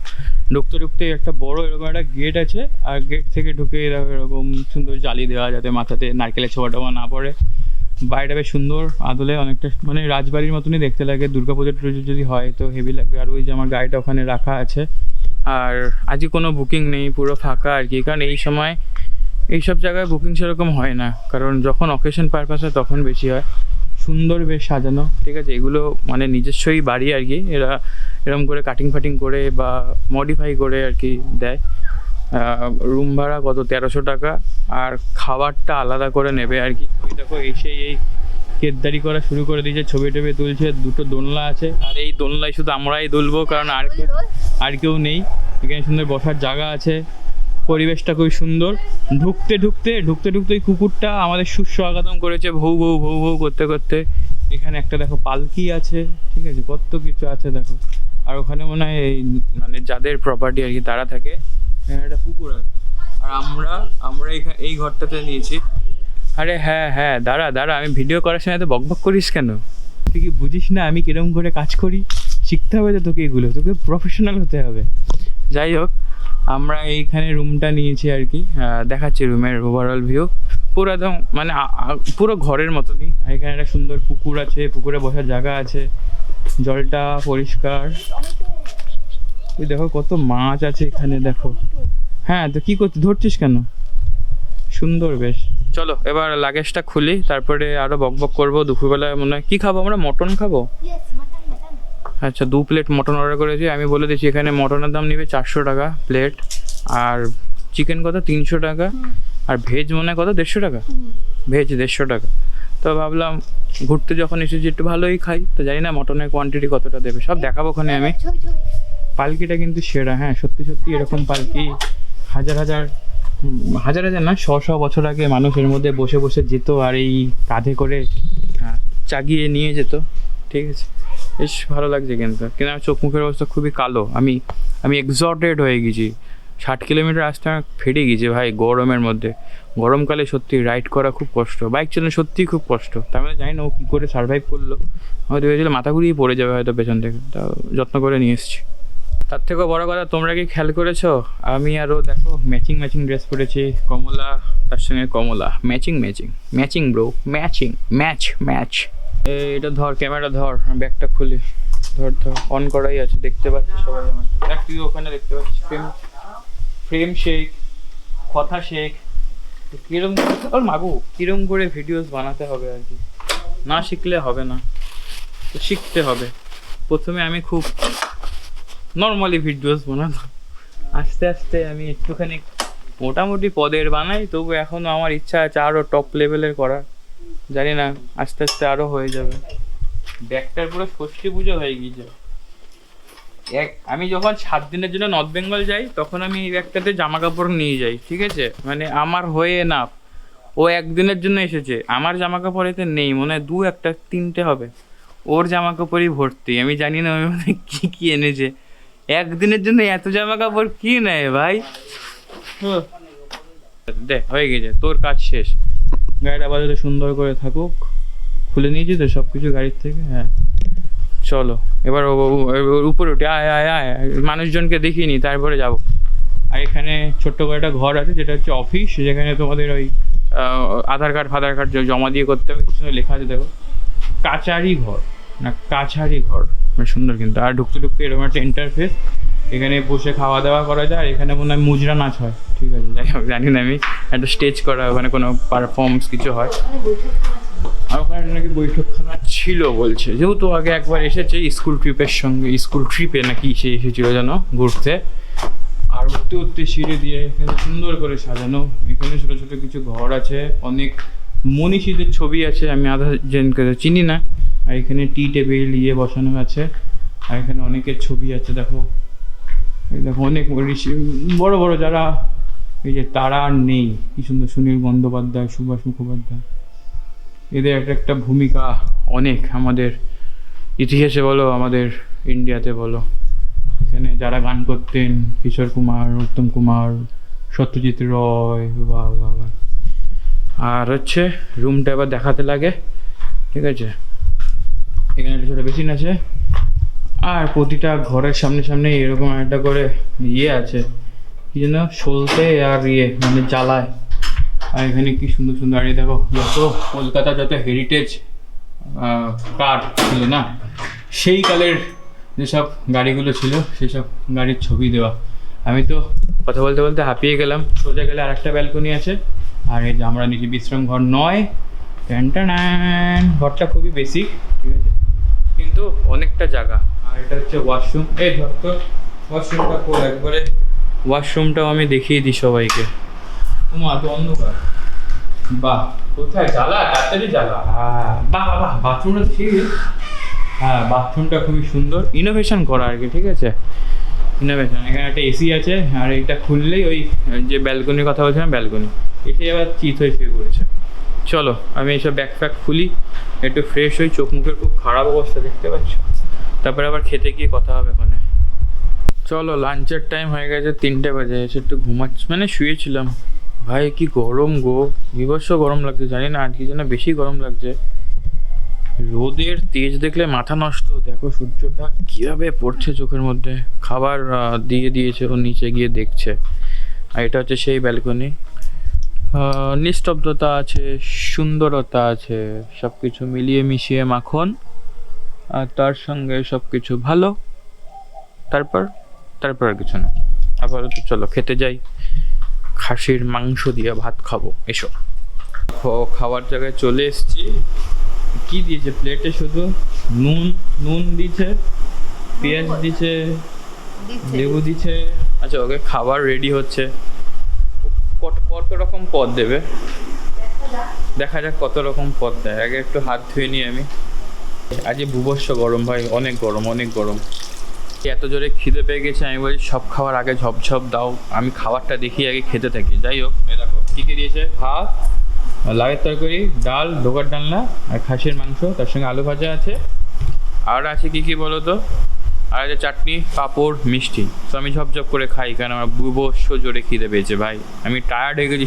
ঢুকতে একটা বড় এরকম একটা গেট আছে, আর গেট থেকে ঢুকে এরকম সুন্দর জালি দেওয়া, যাতে মাথাতে নারকেলের ছোঁয়া টোয়া না পড়ে। বাড়িটা বেশ সুন্দর, আদলে অনেকটা মানে রাজবাড়ির মতনই দেখতে লাগে। দুর্গাপুজোর টুজো যদি হয় তো হেভি লাগবে। আর ওই যে আমার গাড়িটা ওখানে রাখা আছে। আর আজকে কোনো বুকিং নেই, পুরো ফাঁকা আর কি। কারণ এই সময় এইসব জায়গায় বুকিং সেরকম হয় না, কারণ যখন অকেশন পারপাস হয় তখন বেশি হয়। সুন্দর বেশ সাজানো। ঠিক আছে, এগুলো মানে নিজস্বই বাড়ি আর কি। এরা এরকম করে কাটিং ফাটিং করে বা মডিফাই করে আর কি দেয়। রুম ভাড়া কত? 1300 টাকা। আর খাবারটা আলাদা করে নেবে আর কি। ওই দেখো এসেই এই কেদারি করা শুরু করে দিয়েছে, ছবি টবি তুলছে। 2টো দোলনা আছে, আর এই দোলনায় শুধু আমরাই দুলবো, কারণ আর কেউ নেই। এখানে সুন্দর বসার জায়গা আছে, পরিবেশটা খুবই সুন্দর। ঢুকতে ওই কুকুরটা আমাদের সুস্বাগতম করেছে, ভৌ ভৌ ভৌ ভৌ করতে করতে। এখানে একটা দেখো পালকি আছে, ঠিক আছে, কত কিছু আছে দেখো। আর ওখানে মনে হয় এই মানে যাদের প্রপার্টি আর কি তারা থাকে। এখানে একটা পুকুর আছে। আর আমরা এখানে এই ঘরটাতে নিয়েছি। আরে হ্যাঁ, দাঁড়া, আমি ভিডিও করার সময় তো বকবক করিস কেন? তুই কি বুঝিস না আমি কিরকম করে কাজ করি? শিখতে হবে তো তোকে, এগুলো তোকে প্রফেশনাল হতে হবে। যাই হোক, আমরা এইখানে রুমটা নিয়েছি আর কি। দেখাচ্ছি রুমের ওভারঅল ভিউ। পুরো একদম মানে পুরো ঘরের মতনই। এখানে একটা সুন্দর পুকুর আছে, পুকুরে বসার জায়গা আছে, জলটা পরিষ্কার। তুই দেখো কত মাছ আছে এখানে, দেখো। হ্যাঁ, তো কি করছিস, ধরছিস কেন? সুন্দর বেশ। চলো এবার লাগেজটা খুলি, তারপরে আরো বকবক করবো। দুপুরবেলায় মনে হয় কি খাবো আমরা? মটন খাবো। আচ্ছা, 2 প্লেট মটন অর্ডার করেছি। আমি বলে দিচ্ছি এখানে মটনের দাম নেবে 400 টাকা প্লেট, আর চিকেন কত 300 টাকা, আর ভেজ মনে হয় কত 150 টাকা। ভেজ 150 টাকা। তো ভাবলাম ঘুরতে যখন এসেছি একটু ভালোই খাই, তো জানি না মটনের কোয়ান্টিটি কতটা দেবে, সব দেখাবো ওখানে আমি। পালকিটা কিন্তু সেরা, হ্যাঁ সত্যি এরকম পালকি হাজার না 100 বছর আগে মানুষ এর মধ্যে বসে বসে যেত, আর এই কাঁধে করে চাগিয়ে নিয়ে যেত। ঠিক আছে, বেশ ভালো লাগছে। কিন্তু আমার চোখ মুখের অবস্থা খুবই কালো। আমি এক্সজটেড হয়ে গেছি। 60 কিলোমিটার রাস্তা ফেটে গেছে ভাই গরমের মধ্যে। গরমকালে সত্যি রাইড করা খুব কষ্ট, বাইক চালানো সত্যিই খুব কষ্ট। তার মানে জানি না ও কী করে সার্ভাইভ করলো। হয়তো ভেবেছিলাম মাথা ঘুরিয়ে পড়ে যাবে হয়তো পেছন থেকে, তাও যত্ন করে নিয়ে এসেছি। তার থেকেও বড় কথা, তোমরা কি খেয়াল করেছো আমি আরও দেখো ম্যাচিং ড্রেস পরেছি। কমলা তার সঙ্গে কমলা, ম্যাচিং ব্রো, ম্যাচ। এটা ধর, ক্যামেরা ধর, ব্যাগটা খুলি, ধর অন করাই আছে, দেখতে পাচ্ছি সবাই আমাকে। দেখ তুই ওখানে দেখতে পাচ্ছিস ফ্রেম শেক, কথা শেখ। কিরম করে ভিডিওস বানাতে হবে আর কি, না শিখলে হবে না, তো শিখতে হবে। প্রথমে আমি খুব নর্মালি ভিডিওস বানাতাম, আস্তে আস্তে আমি একটুখানি মোটামুটি পদের বানাই, তবু এখনও আমার ইচ্ছা আছে আরও টপ লেভেলের করা। জানি না, আস্তে আস্তে আরও হয়ে যাবে। ব্যাগটার পুরো ষষ্ঠী পুজো হয়ে গিয়েছে। আমি যখন 7 দিনের জন্য নর্থ বেঙ্গল যাই, তখন আমি এই ব্যাগটাতে জামা কাপড় নিয়ে যাই, ঠিক আছে? মানে আমার হয়ে না, ও একদিনের জন্য এসেছে, আমার জামা কাপড় এতে নেই, মনে হয় 2-3টে হবে। ওর জামা কাপড়ই ভর্তি। আমি জানি না ওই মানে কী কী এনেছে। একদিনের জন্য এত জামা কাপড় কি নেয় ভাই? দে, হয়ে গেছে, তোর কাজ শেষ। গাড়িটা আপাতত সুন্দর করে থাকুক। খুলে নিয়েছি তো সব কিছু গাড়ির থেকে। হ্যাঁ, চলো এবার উপরে উঠে আয় আয় আয়, মানুষজনকে দেখিয়ে নি, তারপরে যাব। আর এখানে ছোট্ট করে একটা ঘর আছে, যেটা হচ্ছে অফিস, যেখানে তোমাদের ওই আধার কার্ড জমা দিয়ে করতে হবে। কিছু লেখা আছে দেখো, কাচারি ঘর না কাছারি ঘর, মানে সুন্দর কিন্তু। আর ঢুকতে ঢুকতে এরকম একটা ইন্টারফেস, এখানে বসে খাওয়া দাওয়া করা যায়। আর এখানে মনে হয় মুজরা নাচ হয়, ঠিক আছে? যাই হোক, জানি না আমি। একটা স্টেজ করা, ওখানে কোনো পারফর্মস কিছু হয়। আর ওখানে নাকি বৈঠকখানা ছিল বলছে, যেহেতু আগে একবার এসেছে স্কুল ট্রিপে নাকি সে এসেছিল যেন ঘুরতে। আর উঠতে উঠতে সিঁড়ি দিয়ে এখানে সুন্দর করে সাজানো। এখানে ছোটো ছোটো কিছু ঘর আছে, অনেক মনীষীদের ছবি আছে, আমি আধা জনকে চিনি না। আর এখানে টি টেবিল বসানো আছে। আর এখানে অনেকের ছবি আছে, দেখো। এই দেখো অনেক ঋষি, বড় বড় যারা, এই যে তারা আর নেই, কি সুন্দর, সুনীল বন্দ্যোপাধ্যায়, সুভাষ মুখোপাধ্যায়, এদের একটা একটা ভূমিকা অনেক আমাদের ইতিহাসে বলো, আমাদের ইন্ডিয়াতে বলো। এখানে যারা গান করতেন, কিশোর কুমার, উত্তম কুমার, সত্যজিৎ রয়, বাহ বাহ বাহ। আর হচ্ছে রুমটা এবার দেখাতে লাগে, ঠিক আছে? এখানে একটা ছোটো বেসিন আছে। আর প্রতিটা ঘরের সামনে সামনে এরকম একটা করে আছে, কি যেন সলতে আর মানে জ্বালায়। আর এখানে কি সুন্দর সুন্দর গাড়ি দেখো, যত কলকাতা যত হেরিটেজ কার ছিল না, সেই কালের যেসব গাড়িগুলো ছিল, সেসব গাড়ির ছবি দেওয়া। আমি তো কথা বলতে বলতে হাঁপিয়ে গেলাম। সোজা গেলে আর একটা ব্যালকনি আছে। আর এই যে আমরা নিচে বিশ্রাম ঘর নয়, ঘরটা খুবই বেসিক, ঠিক আছে, কিন্তু অনেকটা জায়গা। আর এটা হচ্ছে ওয়াশরুম। এই ধর তো ওয়াশরুমটা খোল একবারে। ওয়াশরুমটাও আমি দেখিয়ে দিই সবাইকে। তোমার তো অন্ধকার। বাহ, কোথায় জ্বালা, তাড়াতাড়ি জ্বালা। হ্যাঁ, বাহ বাহ, বাথরুমটা ঠিক। হ্যাঁ, বাথরুমটা খুবই সুন্দর, ইনোভেশন করা আর কি, ঠিক আছে? ইনোভেশন। এখানে একটা এসি আছে। আর এটা খুললেই ওই যে ব্যালকনির কথা বলছিলাম, ব্যালকনি। এসে আবার চিত হয়ে শুয়ে পড়েছে। চলো আমি এইসব ব্যাগ ফ্যাগ খুলি, একটু ফ্রেশ হই। চোখ মুখের খুব খারাপ অবস্থা, দেখতে পাচ্ছ। তারপরে আবার খেতে গিয়ে কথা হবে ওখানে। চলো, লাঞ্চের টাইম হয়ে গেছে, 3টে বাজে। এসে একটু ঘুমাচ্ছি, মানে শুয়েছিলাম। ভাই কি গরম গো, বিভৎস গরম লাগছে। জানি না আজকে যেন বেশি গরম লাগছে। রোদের তেজ দেখলে মাথা নষ্ট। দেখো সূর্যটা কীভাবে পড়ছে চোখের মধ্যে। খাবার দিয়ে দিয়েছে, ও নিচে গিয়ে দেখছে। আর এটা হচ্ছে সেই ব্যালকনি। নিস্তব্ধতা আছে, সুন্দরতা আছে, সব কিছু মিলিয়ে মিশিয়ে মাখন। আর তার সঙ্গে সব কিছু ভালো। তারপর আর কিছু না। আপাতত চলো খেতে যাই। খাসির মাংস দিয়ে ভাত খাবো, এসো। খাওয়ার জায়গায় চলে এসেছি। কি দিয়েছে প্লেটে? শুধু নুন দিয়েছে, পেঁয়াজ দিয়েছে, লেবু দিয়েছে। আচ্ছা, ওকে খাবার রেডি হচ্ছে। কত রকম পদ দেবে দেখা যাক, কত রকম পদ দেয়। আগে একটু হাত ধুয়ে নিই আমি। আজকে ভূবস্য গরম ভাই, অনেক গরম, অনেক গরম। এত জোরে খিদে পেয়ে গেছে, আমি বলি সব খাবার আগে ঝপঝপ দাও, আমি খাবারটা দেখি আগে খেতে থাকি। যাই হোক, দেখো কী কী দিয়েছে। ভাত, লাউয়ের তরকারি, ডাল, ঢোকার ডালনা, আর খাসির মাংস, তার সঙ্গে আলু ভাজা আছে। আর আছে কি বলো তো? আর আছে চাটনি, পাঁপড়, মিষ্টি। তো আমি ঝপঝপ করে খাই, কারণ আমার বুবস্য জোরে খিদে পেয়েছে ভাই। আমি টায়ার্ড হয়ে গেছি।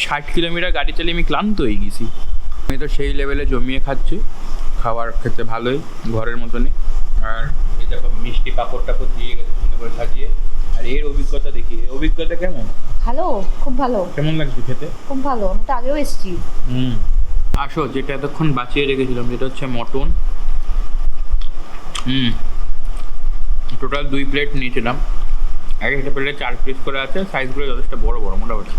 60 কিলোমিটার গাড়ি চালিয়ে আমি ক্লান্ত হয়ে গেছি। আমি তো সেই লেভেলে জমিয়ে খাচ্ছি। খাবার খেতে ভালোই, ঘরের মতনই। আর এই দেখো মিষ্টি, পাঁপড় টাপড় দিয়ে গেছে সুন্দর করে সাজিয়ে। আর এর অভিজ্ঞতা দেখি, অভিজ্ঞতা কেমন? ভালো, খুব ভালো। কেমন লাগছে খেতে? খুব ভালো, আমি তো আগেও এসেছি। আসো, যেটা এতক্ষণ বাঁচিয়ে রেখেছিলাম, যেটা হচ্ছে মটন। টোটাল 2 প্লেট নিয়েছিলাম। একটা প্লেটে 4 পিস করে আছে। সাইজগুলো যথেষ্ট বড় বড়, মোটামুটি।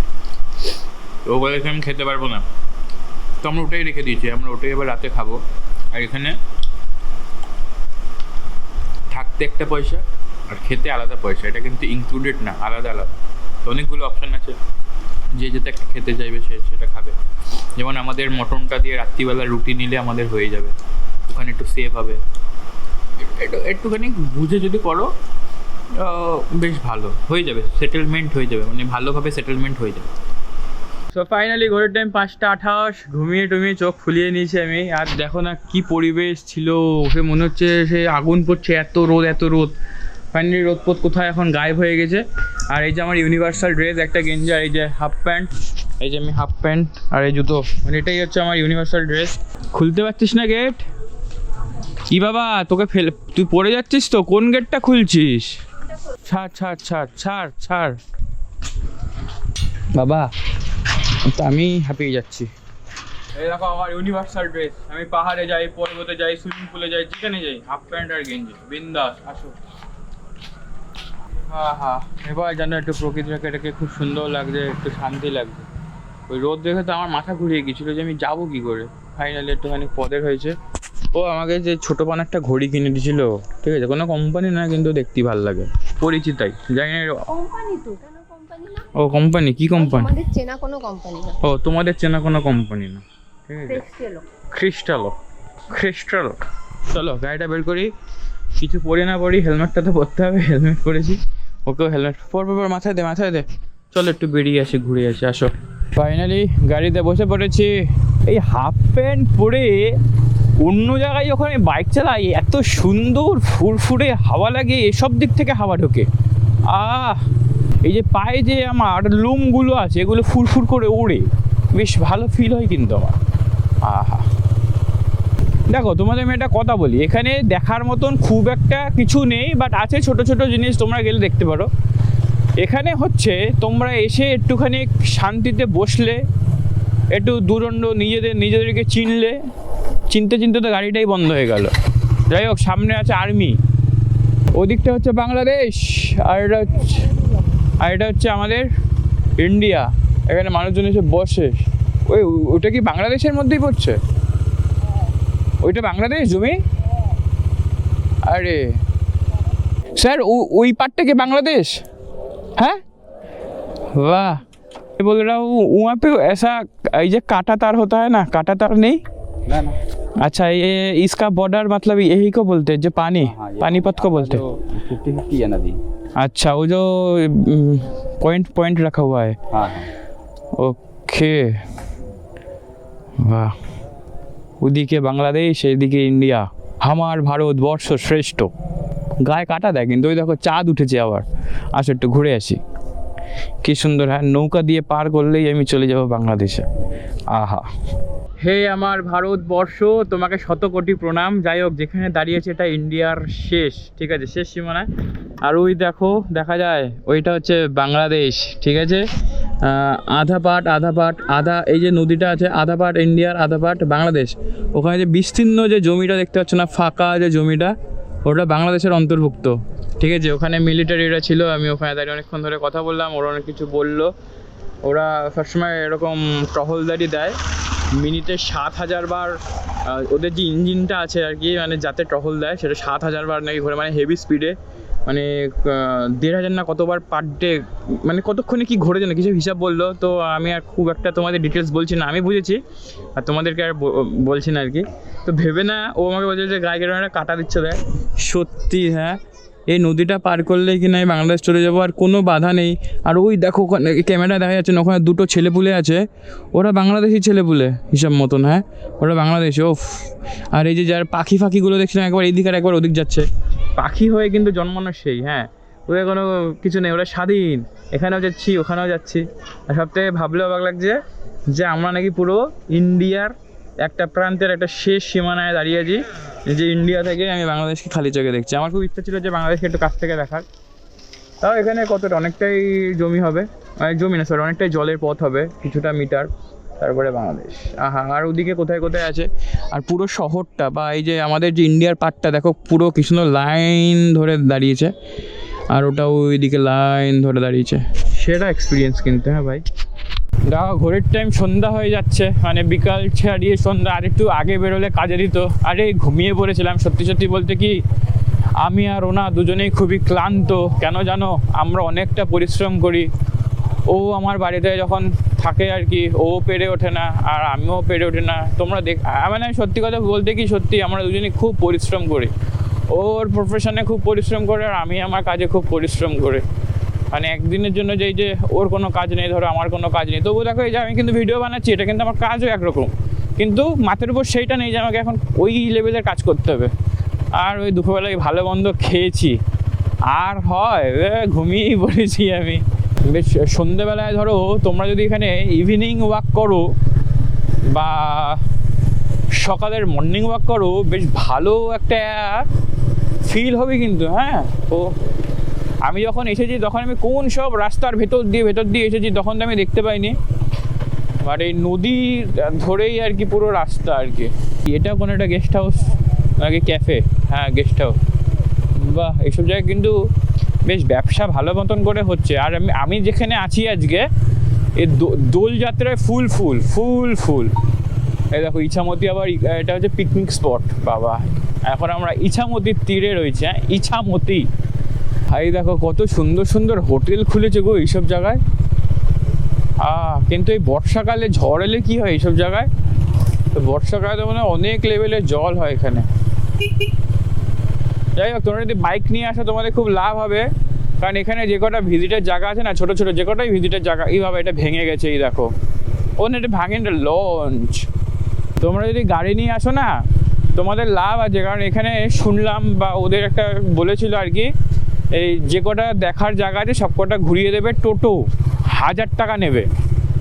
তো বলেছি আমি খেতে পারবো না, তো আমরা ওটাই রেখে দিয়েছি। আমরা ওটাই এবার রাতে খাবো। আর এখানে থাকতে একটা পয়সা, আর খেতে আলাদা পয়সা, এটা কিন্তু ইনক্লুডেড না, আলাদা আলাদা। তো অনেকগুলো অপশান আছে, যে যেটা খেতে চাইবে সে সেটা খাবে। যেমন আমাদের মটনটা দিয়ে রাত্রিবেলা রুটি নিলে আমাদের হয়ে যাবে, ওখানে একটু সেভ হবে। একটুখানি বুঝে যদি করো বেশ ভালো হয়ে যাবে, সেটেলমেন্ট হয়ে যাবে, মানে ভালোভাবে সেটেলমেন্ট হয়ে যাবে। সো ফাইনালি ঘড়ির টাইম 5:28, ঘুমিয়ে টুমিয়ে চোখ ফুলিয়ে নিয়েছি আমি। আর দেখো না কি পরিবেশ ছিল, সে মনে হচ্ছে সে আগুন পড়ছে, এত রোদ এত রোদ। ফাইনালি রোদ পোদ কোথায় এখন গায়েব হয়ে গেছে। আর এই যে আমার ইউনিভার্সাল ড্রেস, একটা গেঞ্জি আর এই যে হাফ প্যান্ট, এই যে আমি হাফ প্যান্ট আর এই জুতো, মানে এটাই হচ্ছে আমার ইউনিভার্সাল ড্রেস। খুলতে পারছিস না গেট? কি বাবা তোকে তুই পড়ে যাচ্ছিস তো, কোন গেটটা খুলছিস? ছাড় ছাড় ছাড় ছাড় ছাড় বাবা, তো আমি হাঁপিয়ে যাচ্ছি। এই দেখো আমার ইউনিভার্সাল ড্রেস, আমি পাহাড়ে যাই, পর্বতে যাই, সুইমিং পুলে যাই, যেখানে যাই হাফ প্যান্ট আর গেঞ্জি, বিন্দাস। আসো। হ্যাঁ হ্যাঁ, এবার জানো একটু প্রকৃতিটাকে, এটাকে খুব সুন্দর লাগছে, একটু শান্তি লাগছে। ওই রোদ দেখে তো আমার মাথা ঘুরিয়ে গেছিলো যে আমি যাবো কি করে। ফাইনালি একটুখানি পদের হয়েছে। ও আমাকে যে ছোটো পান একটা ঘড়ি কিনে দিয়েছিল, ঠিক আছে, কোনো কোম্পানি না কিন্তু দেখতে ভালো লাগে, পরিচিতাই, জানি না। কোম্পানি তো, কেন কোম্পানি না? ও কোম্পানি, কি কোম্পানি? আমাদের চেনা কোনো কোম্পানি না। ও তোমাদের চেনা কোনো কোম্পানি না, ঠিক আছে। ক্রিস্টালো। ক্রিস্টাল। চলো গাড়িটা বের করি, কিছু পরে না পড়ি, হেলমেটটা তো পরতে হবে, হেলমেট পরেছি। ওকেও হেলমেট পর মাথায় দে মাথায় দে। চলো একটু বেরিয়ে আসি, ঘুরে আসি, আসো। ফাইনালি গাড়িতে বসে পড়েছি। এই হাফ প্যান্ট পরে অন্য জায়গায় যখন আমি বাইক চালাই, এত সুন্দর ফুরফুরে হাওয়া লাগে, এসব দিক থেকে হাওয়া ঢোকে। এই যে পায়ে যে আমার লোমগুলো আছে, এগুলো ফুরফুর করে ওড়ে, বেশ ভালো ফিল হয় কিন্তু আমার। আহা, দেখো তোমাদের আমি একটা কথা বলি, এখানে দেখার মতন খুব একটা কিছু নেই, বাট আছে ছোট ছোট জিনিস, তোমরা গেলে দেখতে পারো। এখানে হচ্ছে তোমরা এসে একটুখানি শান্তিতে বসলে, একটু দূরণ্ড নিজেদেরকে চিনতে তো গাড়িটাই বন্ধ হয়ে গেল। যাই হোক, সামনে আছে আর্মি, ওদিকটা হচ্ছে বাংলাদেশ, আর এটা হচ্ছে আমাদের ইন্ডিয়া। এখানে মানুষজন এসে বসে। ওটা কি বাংলাদেশের মধ্যেই পড়ছে? ওইটা বাংলাদেশ জমি? अरे सर वही पार्ट के बांग्लादेश है? वाह, मैं बोल रहा हूँ वहाँ पे ऐसा ये काटा तार होता है ना, काटा तार नहीं ना ना। अच्छा, ये इसका बॉर्डर मतलब यही को बोलते हैं जो पानी, पानीपत को बोलते हैं। 50-50 है नदी। अच्छा, वो जो पॉइंट रखा हुआ है। हाँ। ओके, वाह, ওদিকে বাংলাদেশ, এদিকে ইন্ডিয়া, আমার ভারতবর্ষ শ্রেষ্ঠ। গায়ে কাটা দেয় কিন্তু। ওই দেখো চাঁদ উঠেছে আবার। আসো একটু ঘুরে আসি, কি সুন্দর। হ্যাঁ, নৌকা দিয়ে পার করলেই আমি চলে যাব বাংলাদেশে। আহা, হে আমার ভারতবর্ষ, তোমাকে শত কোটি প্রণাম। যাই হোক, যেখানে দাঁড়িয়েছে এটা ইন্ডিয়ার শেষ, ঠিক আছে, শেষ সীমানায়। আর ওই দেখো দেখা যায়, ওইটা হচ্ছে বাংলাদেশ, ঠিক আছে। আধা এই যে নদীটা আছে, আধা পাট ইন্ডিয়ার, আধা পাট বাংলাদেশ। ওখানে যে বিস্তীর্ণ যে জমিটা দেখতে পাচ্ছ না, ফাঁকা যে জমিটা, ওটা বাংলাদেশের অন্তর্ভুক্ত, ঠিক আছে। ওখানে মিলিটারিরা ছিল, আমি ওখানে দাঁড়িয়ে অনেকক্ষণ ধরে কথা বললাম, ওরা অনেক কিছু বললো। ওরা সবসময় এরকম টহলদারি দেয়, মিনিটে 7000 বার। ওদের যে ইঞ্জিনটা আছে আর কি, মানে যাতে টহল দেয়, সেটা 7000 বার নাকি ঘোরে, মানে হেভি স্পিডে, মানে 1500 না কতবার পার ডে, মানে কতক্ষণে কি ঘোরে যেন কিছু হিসাব বললো। তো আমি আর খুব একটা তোমাদের ডিটেলস বলছি না, আমি বুঝেছি আর তোমাদেরকে আর বলছি না আর কি। তো ভেবে না, ও আমাকে বলছে যে গায়ে গেড়ে কাটা দিচ্ছে। দেয় সত্যি, হ্যাঁ, এই নদীটা পার করলেই কি না আমি বাংলাদেশ চলে যাবো, আর কোনো বাধা নেই। আর ওই দেখো ওখানে ক্যামেরা দেখা যাচ্ছে না, ওখানে দুটো ছেলেপুলে আছে, ওরা বাংলাদেশি ছেলেপুলে হিসাব মতন। হ্যাঁ, ওরা বাংলাদেশি। ওফ, আর এই যে যার পাখিগুলো দেখছিলাম, একবার এইদিক আর একবার ওদিক যাচ্ছে, পাখি হয়ে কিন্তু জন্মানো সেই। হ্যাঁ, ওদের কোনো কিছু নেই, ওরা স্বাধীন, এখানেও যাচ্ছি ওখানেও যাচ্ছি। আর সবথেকে ভাবলে অবাক লাগছে যে আমরা নাকি পুরো ইন্ডিয়ার একটা প্রান্তের একটা শেষ সীমানায় দাঁড়িয়ে আছি, যে ইন্ডিয়া থেকে আমি বাংলাদেশকে খালি চোখে দেখছি। আমার খুব ইচ্ছা ছিল যে বাংলাদেশকে একটু কাছ থেকে দেখার। তাও এখানে কতটা, অনেকটাই জমি হবে, মানে জমি না সরি, অনেকটাই জলের পথ হবে, কিছুটা মিটার, তারপরে বাংলাদেশ। আহা, আর ওদিকে কোথায় কোথায় আছে। আর পুরো শহরটা বা এই যে আমাদের যে ইন্ডিয়ার পার্টটা দেখো, পুরো কি সুন্দর লাইন ধরে দাঁড়িয়েছে, আর ওটা ওইদিকে লাইন ধরে দাঁড়িয়েছে। সেটা এক্সপিরিয়েন্স কিন্তু। হ্যাঁ ভাই, দেখো ঘড়ির টাইম সন্ধ্যা হয়ে যাচ্ছে, মানে বিকাল ছাড়িয়ে সন্ধ্যা। আর একটু আগে বেরোলে কাজে দিত। আরে ঘুমিয়ে পড়েছিলাম, সত্যি বলতে কি আমি আর ওনা দুজনেই খুবই ক্লান্ত। কেন জানো, আমরা অনেকটা পরিশ্রম করি। ও আমার বাড়িতে যখন থাকে আর কি, ও পেরে ওঠে না আর আমিও পেরে ওঠে না। তোমরা মানে আমি সত্যি কথা বলতে কি, সত্যি আমরা দুজনেই খুব পরিশ্রম করি। ওর প্রফেশনে খুব পরিশ্রম করে আর আমি আমার কাজে খুব পরিশ্রম করি। মানে একদিনের জন্য যেই যে ওর কোনো কাজ নেই, ধরো আমার কোনো কাজ নেই, তবু দেখো এই যে আমি কিন্তু ভিডিও বানাচ্ছি, এটা কিন্তু আমার কাজও একরকম, কিন্তু মাথার উপর সেইটা নেই যে আমাকে এখন ওই লেভেলের কাজ করতে হবে। আর ওই দুপুরবেলায় ভালো মন্দ খেয়েছি, আর হয় ঘুমিয়েই পড়েছি আমি। বেশ সন্ধেবেলায় ধরো তোমরা যদি এখানে ইভিনিং ওয়াক করো বা সকালের মর্নিং ওয়াক করো, বেশ ভালো একটা ফিল হবে কিন্তু। হ্যাঁ, তো আমি যখন এসেছি তখন আমি কোন সব রাস্তার ভেতর দিয়ে এসেছি, তখন তো আমি দেখতে পাইনি। আর এই নদী ধরেই আর কি পুরো রাস্তা আর কি। এটা কোনো একটা গেস্ট হাউস নাকি ক্যাফে? হ্যাঁ, গেস্ট হাউস। বাহ, এইসব জায়গায় কিন্তু বেশ ব্যবসা ভালো মতন করে হচ্ছে। আর আমি যেখানে আছি আজকে, এই দোলযাত্রায় ফুল ফুল ফুল ফুল। এই দেখো ইছামতি, আবার এটা হচ্ছে পিকনিক স্পট। বাবা, এখন আমরা ইছামতির তীরে রয়েছি। হ্যাঁ, ইছামতি। এই দেখো কত সুন্দর সুন্দর হোটেল খুলেছে গো এইসব জায়গায়। কিন্তু এই বর্ষাকালে ঝড় এলে কী হয় এইসব জায়গায়? তো বর্ষাকালে তো মানে অনেক লেভেলের জল হয় এখানে। যাই হোক, তোমরা যদি বাইক নিয়ে আসো তোমাদের খুব লাভ হবে, কারণ এখানে যে কটা ভিজিটের জায়গা আছে না, ছোটো ছোটো যে কটাই ভিজিটের জায়গা, এইভাবে এটা ভেঙে গেছে। এই দেখো, এটা ভাঙেন লঞ্চ। তোমরা যদি গাড়ি নিয়ে আসো না, তোমাদের লাভ আছে, কারণ এখানে শুনলাম বা ওদের একটা বলেছিল আর কি, এই যে কটা দেখার জায়গা আছে সব কটা ঘুরিয়ে দেবে টোটো, 1000 টাকা নেবে।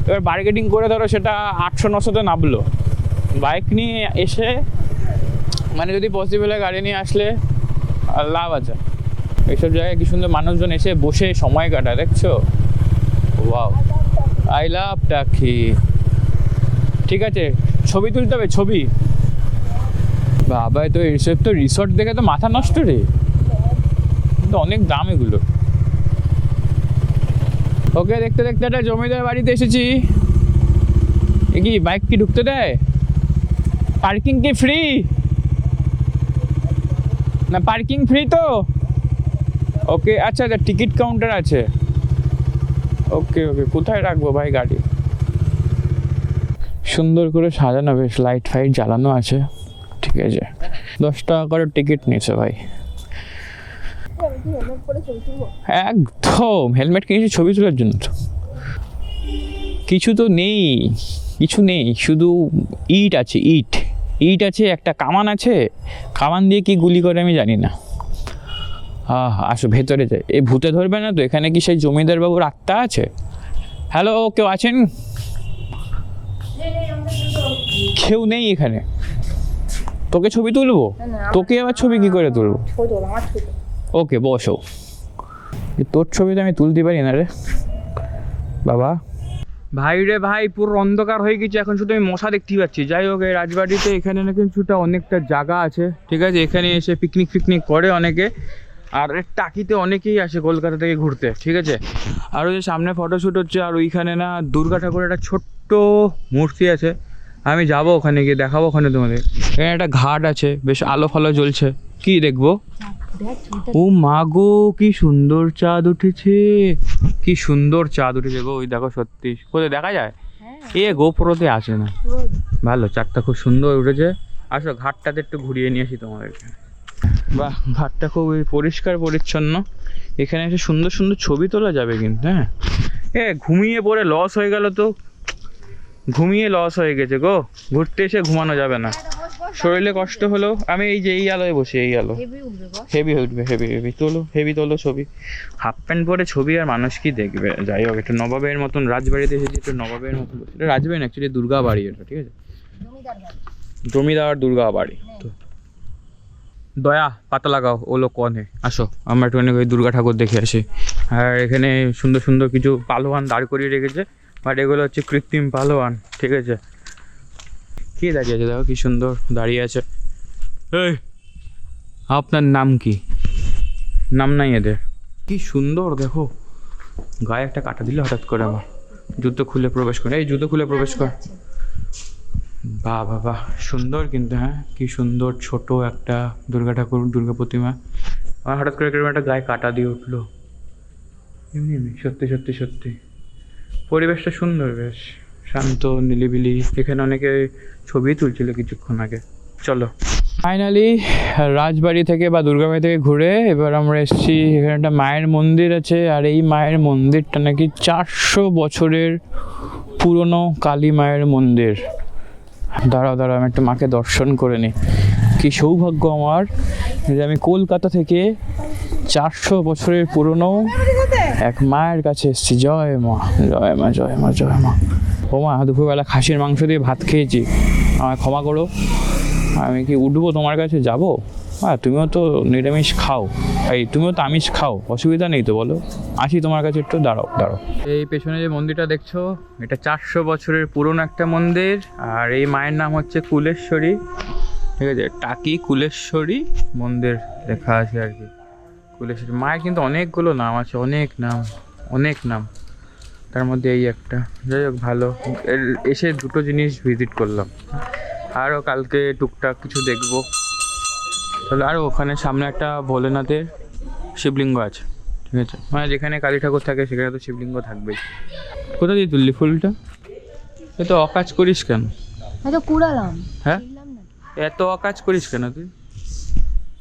এবার বার্গেটিং করে ধরো সেটা 800-900-তে নামলো। বাইক নিয়ে এসে মানে যদি পসিবল হয় গাড়ি নিয়ে আসলে লাভ আছে। এইসব জায়গায় কি সুন্দর মানুষজন এসে বসে সময় কাটায়, দেখছো? ওয়াও, আই লাভ টাকি। ঠিক আছে, ছবি তুলতে হবে, ছবি। বাবা, তো এইসব তো রিসর্ট দেখে তো মাথা নষ্ট রে, কিন্তু অনেক দাম এগুলো। ওকে, দেখতে দেখতে একটা জমিদার বাড়িতে এসেছি। এ কি বাইক কি ঢুকতে দেয়? পার্কিং কি ফ্রি? না, পার্কিং ফ্রি তো? ওকে, আচ্ছা আচ্ছা, টিকিট কাউন্টার আছে। ওকে ওকে, কোথায় রাখবো ভাই গাড়ি? সুন্দর করে সাজানো, বেশ লাইট ফাইট জ্বালানো আছে। ঠিক আছে, 10 টাকা করে টিকিট নিয়েছে ভাই। একদম, হেলমেট কিনেছি ছবি তোলার জন্য তো। কিছু তো নেই, কিছু নেই, শুধু ইট আছে, ইট আছে, একটা কামান আছে। কামান দিয়ে কি গুলি করে আমি জানি না। আসো ভেতরে যাই। এই ভূতে ধরবে না তো? এখানে কি সেই জমিদার বাবুর আত্মা আছে? হ্যালো, কেউ আছেন? কেউ নেই এখানে। তোকে ছবি তুলবো? তোকে আবার ছবি কি করে তুলবো? ওকে, বসো। তোর ছবি তো আমি তুলতে পারি না রে বাবা। ভাই রে ভাই, পুরো অন্ধকার হয়ে গেছে, এখন শুধু আমি মশা দেখতেই পাচ্ছি। যাই হোক, এই রাজবাড়িতে এখানে না কিছুটা অনেকটা জায়গা আছে। ঠিক আছে, এখানে এসে পিকনিক করে অনেকে। আর টাকিতে অনেকেই আসে কলকাতা থেকে ঘুরতে। ঠিক আছে, আর ওই যে সামনে ফটোশ্যুট হচ্ছে। আর ওইখানে না দুর্গা ঠাকুরের একটা ছোট্ট মূর্তি আছে। আমি যাবো ওখানে, গিয়ে দেখাবো ওখানে তোমাদের। এখানে একটা ঘাট আছে, বেশ আলো ফালো জ্বলছে। কি দেখবো? ও মা গো, কি সুন্দর চাঁদ উঠেছে, কি সুন্দর চাঁদ উঠেছে গো। ওই দেখো, সত্যি কোথায় দেখা যায়? এ গোপ্রোতে আসে না। ভালো, চাঁদটা খুব সুন্দর উঠেছে। আসো ঘাটটাতে একটু ঘুরিয়ে নিয়ে আসি তোমাদেরকে। বাহ, ঘাটটা খুব পরিষ্কার পরিচ্ছন্ন। এখানে এসে সুন্দর সুন্দর ছবি তোলা যাবে কিন্তু। হ্যাঁ, ঘুমিয়ে পড়ে লস হয়ে গেল তো, ঘুমিয়ে লস হয়ে গেছে গো। ঘুরতে এসে ঘুমানো যাবে না, শরীরে কষ্ট হলো। আমি এই যে এই আলোয় বসি, এই আলো হেভি উঠবে, হেভি তোলো ছবি। হাফ প্যান্ট পরে ছবি, আর মানুষ কি দেখবে? যাই হোক, একটু নবাবের মতন রাজবাড়িতে এসেছি, একটু নবাবের মতন। এটা রাজবাড়ি না, অ্যাকচুয়ালি দুর্গা বাড়ি এটা। ঠিক আছে, জমিদার দুর্গা বাড়ি। তো দয়া পাতা লাগাও, ও লোক কনে। আসো আমরা একটুখানি ওই দুর্গা ঠাকুর দেখে আসি। আর এখানে সুন্দর সুন্দর কিছু পালোয়ান দাঁড় করিয়ে রেখেছে, বাট এগুলো হচ্ছে কৃত্রিম পালোয়ান। ঠিক আছে, কে দাঁড়িয়ে আছে দেখো, কি সুন্দর দাঁড়িয়ে আছে। এই, আপনার নাম কি? নাম নাই এদের। কি সুন্দর দেখো, গায়ে একটা কাটা দিল হঠাৎ করে। আমার জুতো খুলে প্রবেশ করে, এই জুতো খুলে প্রবেশ কর। বাহ বাহ, সুন্দর কিন্তু। হ্যাঁ, কি সুন্দর ছোট একটা দুর্গা ঠাকুর, দুর্গা প্রতিমা। আমার হঠাৎ করে কিরকম একটা গায়ে কাটা দিয়ে উঠলো। এমনি এমনি সত্যি সত্যি সত্যি পরিবেশটা সুন্দর, বেশ শান্ত নিলিবিলি। এখানে অনেকে ছবি তুলছিল কিছুক্ষণ আগে। চলো ফাইনালি রাজবাড়ি থেকে বা দুর্গাবাড়ি থেকে ঘুরে এবার আমরা এসেছি, এখানে একটা মায়ের মন্দির আছে। আর এই মায়ের মন্দিরটা নাকি 400 বছরের পুরনো কালী মায়ের মন্দির। দাঁড়াও আমি একটা মাকে দর্শন করে নিই। কি সৌভাগ্য আমার যে আমি কলকাতা থেকে 400 বছরের পুরনো এক মায়ের কাছে এসেছি। জয় মা, জয় মা, জয় মা, জয় মা। ও মা, দুপুরবেলা খাসির মাংস দিয়ে ভাত খেয়েছি, আমায় ক্ষমা করো। আমি কি উঠবো তোমার কাছে, যাবো? হ্যাঁ, তুমিও তো নিরামিষ খাও, তুমিও তো আমিষ খাও, অসুবিধা নেই তো, বলো। আসি তোমার কাছে একটু, দাঁড়াও। এই পেছনে যে মন্দিরটা দেখছো, এটা 400 বছরের পুরনো একটা মন্দির। আর এই মায়ের নাম হচ্ছে কুলেশ্বরী, ঠিক আছে? টাকি কুলেশ্বরী মন্দির লেখা আছে আর কি। কুলেশ্বরী মায়ের কিন্তু অনেকগুলো নাম আছে, অনেক নাম। তার মধ্যে এই একটা। যাই হোক, ভালো। এসে দুটো জিনিস ভিজিট করলাম, আরও কালকে টুকটাক কিছু দেখবো। তাহলে আর ওখানে সামনে একটা ভোলেনাথের শিবলিঙ্গ আছে, ঠিক আছে? মানে যেখানে কালী ঠাকুর থাকে সেখানে তো শিবলিঙ্গ থাকবেই। কোথা দিয়ে তুললি ফুলটা? এত অকাজ করিস কেন? কুড়ালাম। হ্যাঁ, এত অকাজ করিস কেন তুই?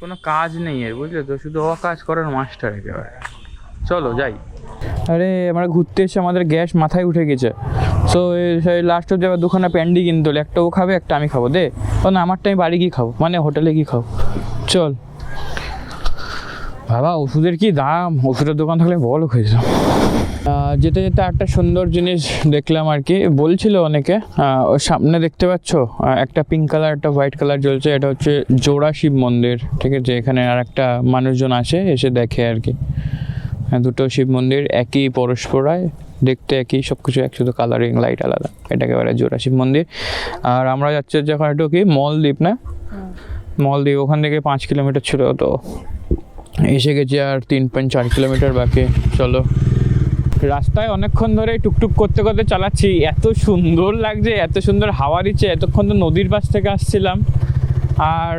কোনো কাজ নেই এর, বুঝলে তো? শুধু অকাজ করার মাস্টার একেবারে। চলো যাই। আরে আমরা ঘুরতে এসে আমাদের গ্যাস মাথায় উঠে গেছে। সো সেই লাস্ট অব্দি আবার দুখানা প্যান্ডি কিনতে হলো। একটা ও খাবে, একটা আমি খাবো। দে, না আমারটা আমি বাড়ি গিয়ে খাবো, মানে হোটেলে গিয়ে খাবো। চল বাবা, ওষুধের কি দাম! ওষুধের দোকান থাকলে বলো খেয়েছিলাম। যেতে যেতে একটা সুন্দর জিনিস দেখলাম আর কি, বলছিল অনেকে। ওর সামনে দেখতে পাচ্ছ একটা পিঙ্ক কালার, একটা হোয়াইট কালার জ্বলছে, এটা হচ্ছে জোড়া শিব মন্দির, ঠিক আছে? এখানে আর একটা মানুষজন আসে, এসে দেখে আর কি। দুটো শিব মন্দির একই পরস্পরায়, দেখতে একই, সব কিছু এক, শুধু কালারিং লাইট আলাদা। এটা একেবারে জোড়া শিব মন্দির। আর আমরা যাচ্ছি যখন একটু কি মলদ্বীপ, না মলদ্বীপ, ওখান থেকে 5 কিলোমিটার ছিল, তো এসে গেছি আর 3.4 কিলোমিটার বাকি। চলো, রাস্তায় অনেকক্ষণ ধরে টুকটুক করতে করতে চালাচ্ছি। এত সুন্দর লাগছে, এত সুন্দর হাওয়া দিচ্ছে। এতক্ষণ তো নদীর পাশ থেকে আসছিলাম, আর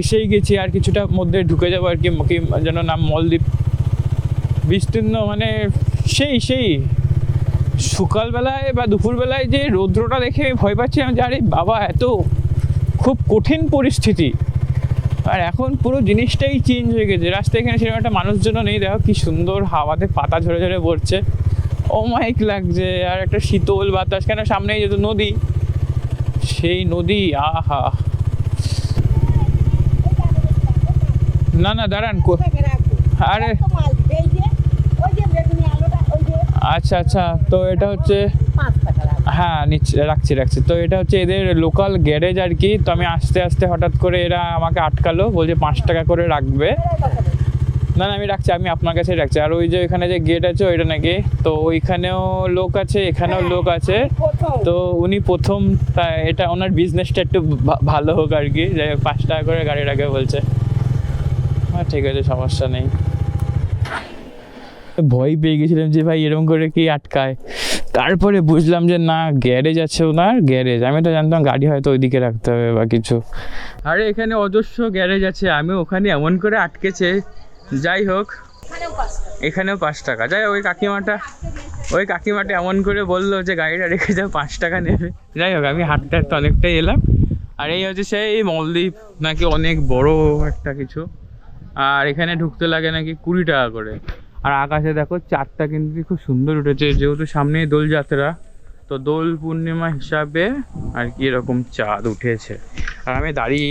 এসেই গেছি। আর কিছুটা মধ্যে ঢুকে যাবো আর কি, যেন নাম মলদ্বীপ। বিস্তীর্ণ, মানে সেই সকালবেলায় বা দুপুরবেলায় যে রৌদ্রটা দেখে আমি ভয় পাচ্ছি, আমি জানি বাবা এত খুব কঠিন পরিস্থিতি। আর এখন পুরো জিনিসটাই চেঞ্জ হয়ে গেছে। রাস্তায় এখানে সেরকম একটা মানুষজনও নেই। দেখো কি সুন্দর হাওয়াতে পাতা ঝরে ঝরে পড়ছে, অমায়িক লাগছে। আর একটা শীতল বাতাস, কেন সামনেই যেহেতু নদী, সেই নদী, আহা। না দাঁড়ান, আরে আচ্ছা, তো এটা হচ্ছে, হ্যাঁ নিচ্ছি, রাখছি। তো এটা হচ্ছে এদের লোকাল গ্যারেজ আর কি। তো আমি আস্তে আস্তে হঠাৎ করে এরা আমাকে আটকালো, বলছে 5 টাকা করে রাখবে। না আমি রাখছি, আমি আপনার কাছে রাখছি। আর ওই যে এখানে যে গেট আছে ওইটা নাকি, তো ওইখানেও লোক আছে, এখানেও লোক আছে। তো উনি প্রথম, তাই এটা ওনার বিজনেসটা একটু ভালো হোক আর কি। যাই হোক, 5 টাকা করে গাড়ি রাখবে বলছে। হ্যাঁ ঠিক আছে, সমস্যা নেই। ভয় পেয়ে গেছিলাম যে ভাই এরকম করে কি আটকায়। তারপরে বুঝলাম যে না, গ্যারেজ আছে ওনার, গ্যারেজ। আমি তো জানতাম গাড়ি হয়তো ওইদিকে রাখতে হবে বা কিছু। আরে এখানে অজস্র গ্যারেজ আছে, আমি ওখানে এমন করে আটকেছে। যাই হোক, এখানেও 5 টাকা। যাই হোক, ওই কাকিমাটা এমন করে বললো যে গাড়িটা রেখে যাও, 5 টাকা নেবে। যাই হোক, আমি হাঁটতে অনেকটাই এলাম। আর এই হচ্ছে সেই মলদ্বীপ, নাকি অনেক বড় একটা কিছু। আর এখানে ঢুকতে লাগে নাকি 20 টাকা করে। আর আকাশে দেখো চাঁদটা কিন্তু খুব সুন্দর উঠেছে, যেহেতু সামনেই দোলযাত্রা, তো দোল পূর্ণিমা হিসাবে আর কি এরকম চাঁদ উঠেছে। আর আমি দাড়ি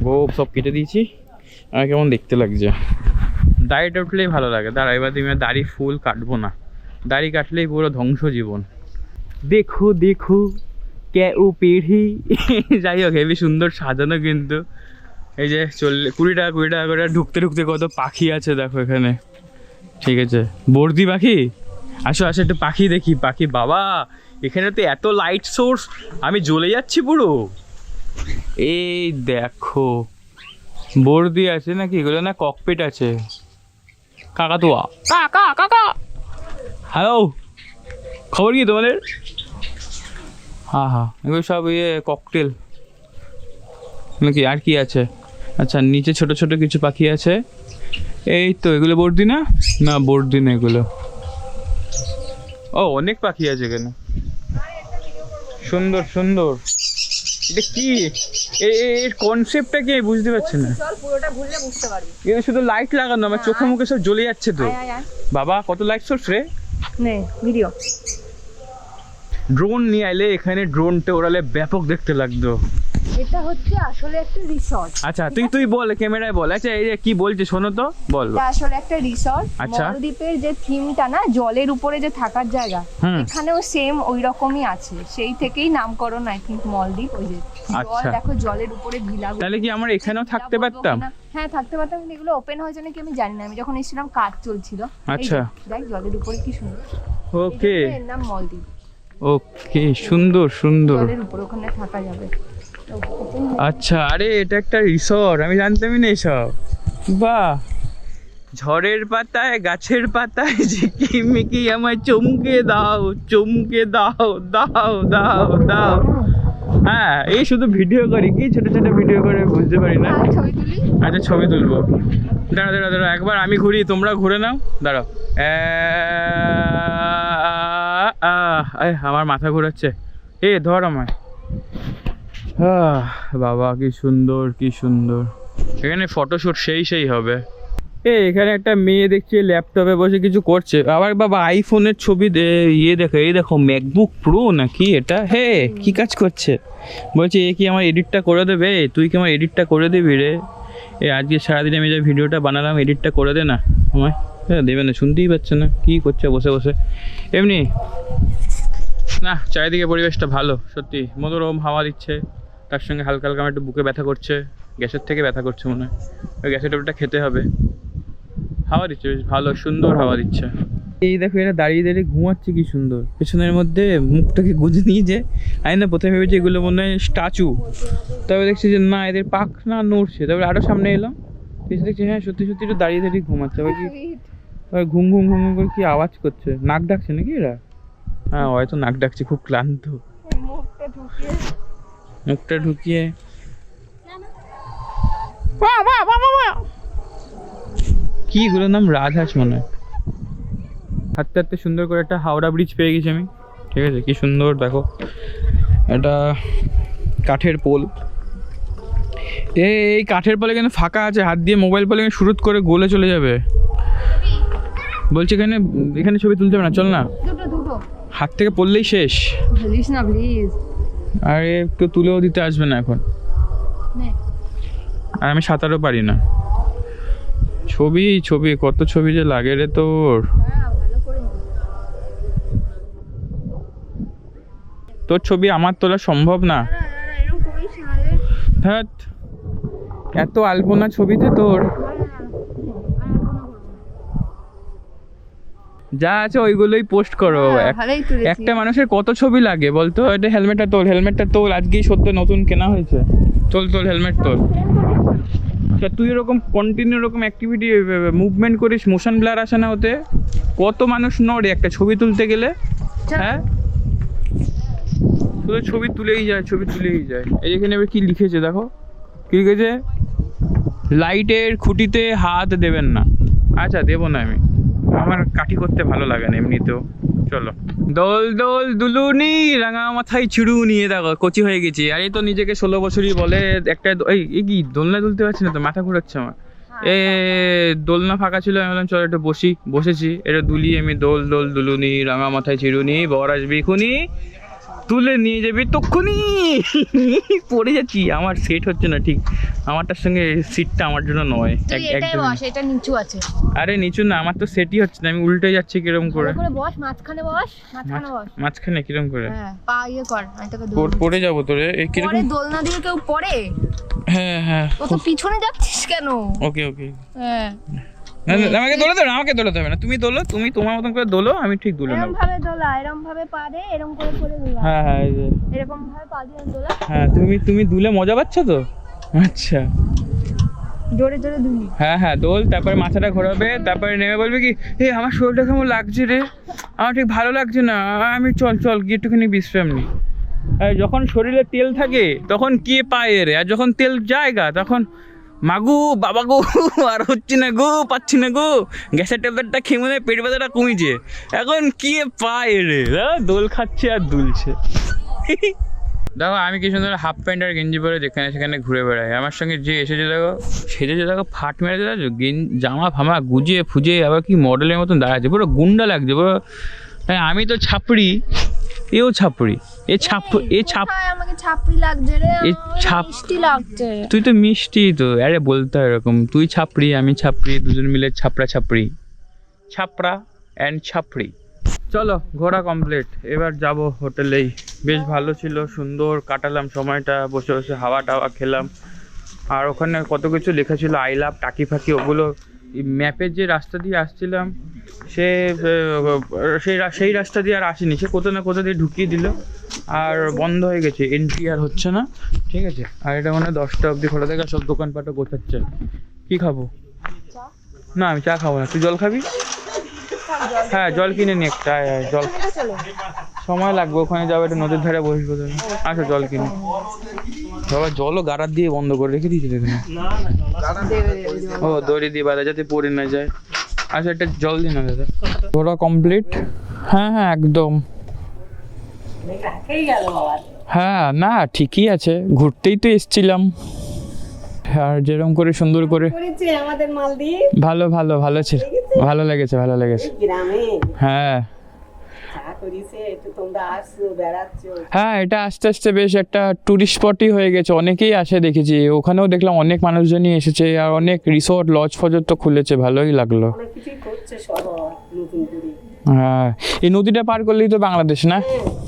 গোপ সব কেটে দিয়েছি, আমার কেমন দেখতে লাগছে। দাড়িটা উঠলেই ভালো লাগে। দাঁড়া, এবার তুমি দাড়ি ফুল কাটবো না, দাড়ি কাটলেই পুরো ধ্বংস জীবন। দেখো কে ও পিঢ়ি। যাই হোক, হেবি সুন্দর সাজানো কিন্তু। এই যে 20 টাকা করে। ঢুকতে কত পাখি আছে দেখো এখানে, ঠিক আছে? বর্দি পাখি, আসো একটু পাখি দেখি। পাখি বাবা, এখানে তো এত লাইট সোর্স, আমি জ্বলে যাচ্ছি পুরো। এই দেখো, বর্দি আছে নাকি এগুলো, না ককপিট আছে। কাকাতুয়া, কাকা। হ্যালো, খবর কি তোমাদের? হ্যাঁ, এগুলো সব ককটেল নাকি, আর কি আছে? আচ্ছা, নিচে ছোট কিছু পাখি আছে। এই তো এগুলো বর্দি না, না বর্দি না এগুলো। ও অনেক পাখি আছে এখানে, সুন্দর সুন্দর। এটা কি, এর কনসেপ্টটা কি বুঝতে পারছি না। চল পুরোটা ঘুরলে বুঝতে পারবি। এটা শুধু লাইট লাগানো, আমার চোখে মুখে সব জ্বলে যাচ্ছে তো। আয় আয় আয়। বাবা কত লাইট সোর্স রে। নে ভিডিও। ড্রোন নিয়ে আইলে এখানে ড্রোনটা ওড়ালে ব্যাপক দেখতে লাগতো। এটা হচ্ছে আসলে একটা রিসর্ট। আচ্ছা তুই বল, ক্যামেরায় বল। আচ্ছা এই যে কি বলছে শোনো তো, বল। এটা আসলে একটা রিসর্ট। আচ্ছা। মালদ্বীপের যে থিমটা না, জলের উপরে যে থাকার জায়গা, হুম। এখানেও সেম ওই রকমই আছে। সেই থেকেই নামকরণ আই থিঙ্ক মালদ্বীপ। ওই যে জল, আচ্ছা। দেখো জলের উপরে ভিলা। তাহলে কি আমরা এখানেও থাকতে পারতাম? হ্যাঁ থাকতে পারতাম, কিন্তু এগুলো ওপেন হয়েছে নাকি আমি জানি না। আমি যখন এসেছিলাম কাজ চলছিল। এই আচ্ছা। যে, দেখ জলের উপরে কি সুন্দর। ওকে এই জন্য এর নাম মালদ্বীপ। ওকে, সুন্দর সুন্দর। জলের উপরে ওখানে থাকা যাবে। আচ্ছা, আরে এটা একটা রিসর্ট, আমি জানতামই না এসব। বাহ, ঝড়ের পাতায় গাছের পাতায় ঝিকিমিকি আমায় চমকে দাও, চমকে দাও, দাও দাও দাও। হ্যাঁ, এই শুধু ভিডিও করি কি, ছোট ছোট ভিডিও করে বুঝতে পারি না। ছবি তুলি। আচ্ছা ছবি তুলবো, দাঁড়া দাঁড়া দাঁড়া, একবার আমি ঘুরি তোমরা ঘুরে নাও, দাঁড়াও। আমার মাথা ঘোরাচ্ছে, এ ধর আমায়। বাবা কি সুন্দর, কি সুন্দর। এখানে ফটোশুট সেই হবে। এখানে একটা মেয়ে দেখছি ল্যাপটপে বসে কিছু করছে। আবার বাবা আইফোনের ছবি ইয়ে দেখো, এই দেখো ম্যাকবুক প্রো নাকি এটা। হে কি কাজ করছে, বলছে এ কি আমার এডিটটা করে দেবে, তুই কি আমার এডিটটা করে দিবি রে। আজকে সারাদিন আমি যে ভিডিওটা বানালাম, এডিটটা করে দে না আমায়। দেবে না, শুনতেই পাচ্ছে না, কি করছে বসে বসে এমনি। না, চারিদিকে পরিবেশটা ভালো, সত্যি মনোরম হাওয়া দিচ্ছে, তার সঙ্গে হালকা হালকা আমার একটু বুকে ব্যথা করছে, গ্যাসের থেকে ব্যথা করছে মনে হয়, ওই গ্যাসের ট্যাবলেটটা খেতে হবে। হাওয়া দিচ্ছে বেশ ভালো, সুন্দর হাওয়া দিচ্ছে। এই দেখো এরা দাঁড়িয়ে দাঁড়িয়ে ঘুমাচ্ছে, কি সুন্দর। পেছনের মধ্যে মুখটাকে গুঁজে নিয়েছে। আমি না প্রথমে ভেবেছি এগুলো মনে হয় স্ট্যাচু, তবে দেখছি যে না, এদের পাখ না নড়ছে। তারপরে আরও সামনে এলাম, এসে দেখছি হ্যাঁ সত্যি সত্যি একটু দাঁড়িয়ে দাঁড়িয়ে ঘুমাচ্ছে। আবার কি ঘুম ঘুম ঘুম ঘুম করে কি আওয়াজ করছে, নাক ডাকছে নাকি এরা? হ্যাঁ হয়তো নাক ডাকছে, খুব ক্লান্ত। মুখটা ঢুকিয়ে কি এগুলোর নাম, রাজহাঁস মনে হয়। হাঁটতে হাঁটতে সুন্দর করে একটা হাওড়া ব্রিজ পেয়ে গেছি আমি, ঠিক আছে। কি সুন্দর দেখো, এটা কাঠের পোল। এই কাঠের পোলে কিন্তু ফাঁকা আছে, হাত দিয়ে মোবাইল পোলে শুরুত করে গোলে চলে যাবে। বলছি এখানে ছবি তুলতে হবে না, চল না। দুটো হাত থেকে পড়লেই শেষ। প্লিজ না প্লিজ। আরে একটু তুলেও দিতে আসবে না এখন, আর আমি সাঁতারও পারি না। ছবি ছবি কত ছবি যে লাগে রে তোর। তোর ছবি আমার তোলা সম্ভব না। ধ্যাৎ, এত আলপনা ছবিতে তোর। যা আছে ওইগুলোই পোস্ট করো। একটা মানুষের কত ছবি লাগে বলতো। এটা হেলমেটটা তোল, আজকেই সত্য নতুন কেনা হয়েছে। তোল হেলমেট তোল। তুই এরকম কন্টিনিউ এরকম অ্যাক্টিভিটি মুভমেন্ট করিস, মোশন ব্লার আসে না ওতে? কত মানুষ নড়ে একটা ছবি তুলতে গেলে। হ্যাঁ, শুধু ছবি তুলেই যায়। এই এখানে এবার কি লিখেছে দেখো, কি লিখেছে, লাইটের খুঁটিতে হাত দেবেন না। আচ্ছা দেবো না আমি, আমার কাঠি করতে ভালো লাগে না এমনিতেও। চলো, দোল দোল দুলুনি রাঙা মাথায় চিড়ুনি। দেখো কচি হয়ে গেছি। আর এই তো নিজেকে 16 বছরই বলে। একটা এই কি দোলনা তুলতে পারছি না তো, মাথা ঘুরাচ্ছে আমার। দোলনা ফাঁকা ছিল, আমি বললাম চলো একটু বসেছি, এটা দুলি আমি। দোল দোল দুলুনি রাঙা মাথায় চিড়ুনি, বর আসবি খুনি, তুলে নিয়ে যাবি তক্ষুনি। পড়ে যাচ্ছি, আমার সেট হচ্ছে না ঠিক। আমারটার সঙ্গে সিটটা আমার জন্য নয়। এটা নিচু আছে। আরে নিচু না, আমার তো সেটই হচ্ছে না, আমি উল্টে যাচ্ছি কিরম করে। বস মাঝখানে বস, মাঝখানে কিরম করে? হ্যাঁ পা ইয়ে কর, আমি তোকে পড়ে যাবো তোরে। এই কিরকম দোলনা দিয়ে কেউ পড়ে? হ্যাঁ তো পিছনে যাচ্ছিস কেন? ওকে হ্যাঁ, আমাকে দোলাতে হবে না, তুমি দোলো, তুমি তোমার মতন করে দোলো, আমি ঠিক দোলে নেব। এরকম ভাবে দোলা, এরকম ভাবে পা দে, এরকম করে দোলা। হ্যাঁ এই যে এরকম ভাবে পা দিয়ে দোলা। হ্যাঁ, তুমি দুলে মজা পাচ্ছ তো? আচ্ছা, জোরে দুলি। হ্যাঁ দোল, তারপরে মাথাটা ঘোরাবে, তারপরে নেমে বলবে কি, আমার শরীরটা কেমন লাগছে রে, আমার ঠিক ভালো লাগছে না, আমি চল গিয়ে একটুখানি বিশ্রাম নিই। যখন শরীরে তেল থাকে তখন কে পায় রে, আর যখন তেল জায়গা তখন মাগু বাবা গো, আর হচ্ছে না গো, পাচ্ছি না গো, গ্যাসের ট্যাবলেটটা খেয়ে মনে হয় পেট ব্যথাটা কমেছে, এখন কি পায় রে, দোল খাচ্ছে আর দুলছে। দেখো আমি কি সুন্দর হাফ প্যান্ট আর গেঞ্জি পরে যেখানে সেখানে ঘুরে বেড়াই, আমার সঙ্গে যে এসেছে দেখো, সেজেছে দেখো, ফাট মেরেছে দেখো, জামা ফামা গুজিয়ে ফুজিয়ে আবার কি মডেলের মতন দাঁড়াচ্ছে, পুরো গুন্ডা লাগছে পুরো। হ্যাঁ আমি তো ছাপড়ি, এও ছাপড়ি, আমাকে ছাপড়ি লাগছে রে, এ ছাপ মিষ্টি লাগছে। তুই তো মিষ্টি তো, আরে বলতে হয় এরকম, তুই ছাপড়ি আমি ছাপড়ি, দুজন মিলে ছাপড়া ছাপড়ি, ছাপড়া অ্যান্ড ছাপড়ি। চলো ঘোরা কমপ্লিট, এবার যাব হোটেলেই। বেশ ভালো ছিল, সুন্দর কাটালাম সময়টা, বসে বসে হাওয়া টাওয়া খেলাম। আর ওখানে কত কিছু লেখা ছিল, আই লাভ টাকি ফাঁকি, ওগুলো ম্যাপের যে রাস্তা দিয়ে আসছিলাম সেই রাস্তা দিয়ে আর আসেনি, সে কোথাও না কোথাও দিয়ে ঢুকিয়ে দিল আর বন্ধ হয়ে গেছে, এন্ট্রি আর হচ্ছে না। ঠিক আছে, আর এটা মানে 10টা অবধি খোলা থাকে, সব দোকানপাটও গোছাচ্ছে। কি খাবো? না আমি চা খাবো না, তুই জল খাবি? হ্যাঁ জল কিনে নি একটা, জল সময় লাগবে, ওখানে যাবো, একটা নদীর ধারে বসবো। আচ্ছা জল কিনে, বাবা জলও গাড়ার দিয়ে বন্ধ করে রেখে দিয়েছে দেখুন। ও দড়ি দিয়ে বাঁধা যাতে পড়ে না যায়। আচ্ছা একটা জল দিন না দাদা। ঘোরা কমপ্লিট। হ্যাঁ হ্যাঁ একদম, হ্যাঁ না ঠিকই আছে, ঘুরতেই তো এসছিলাম। আর যেরকম করে সুন্দর করে আমাদের মালদ্বীপ, ভালো ভালো ভালো ছিল, ভালো লেগেছে ভালো লেগেছে। গ্রামে হ্যাঁ চা করিছে, একটু তোমরা আসছো বেড়াচ্ছো। হ্যাঁ এটা আস্তে আস্তে বেশ একটা টুরিস্ট স্পটই হয়ে গেছে, অনেকেই আসে দেখেছি, ওখানেও দেখলাম অনেক মানুষজনই এসেছে, আর অনেক রিসোর্ট লজ ফজর তো খুলেছে, ভালোই লাগলো। অনেক কিছুই করছে শহর নতুন করে। হ্যাঁ এই নদীটা পার করলেই তো বাংলাদেশ না?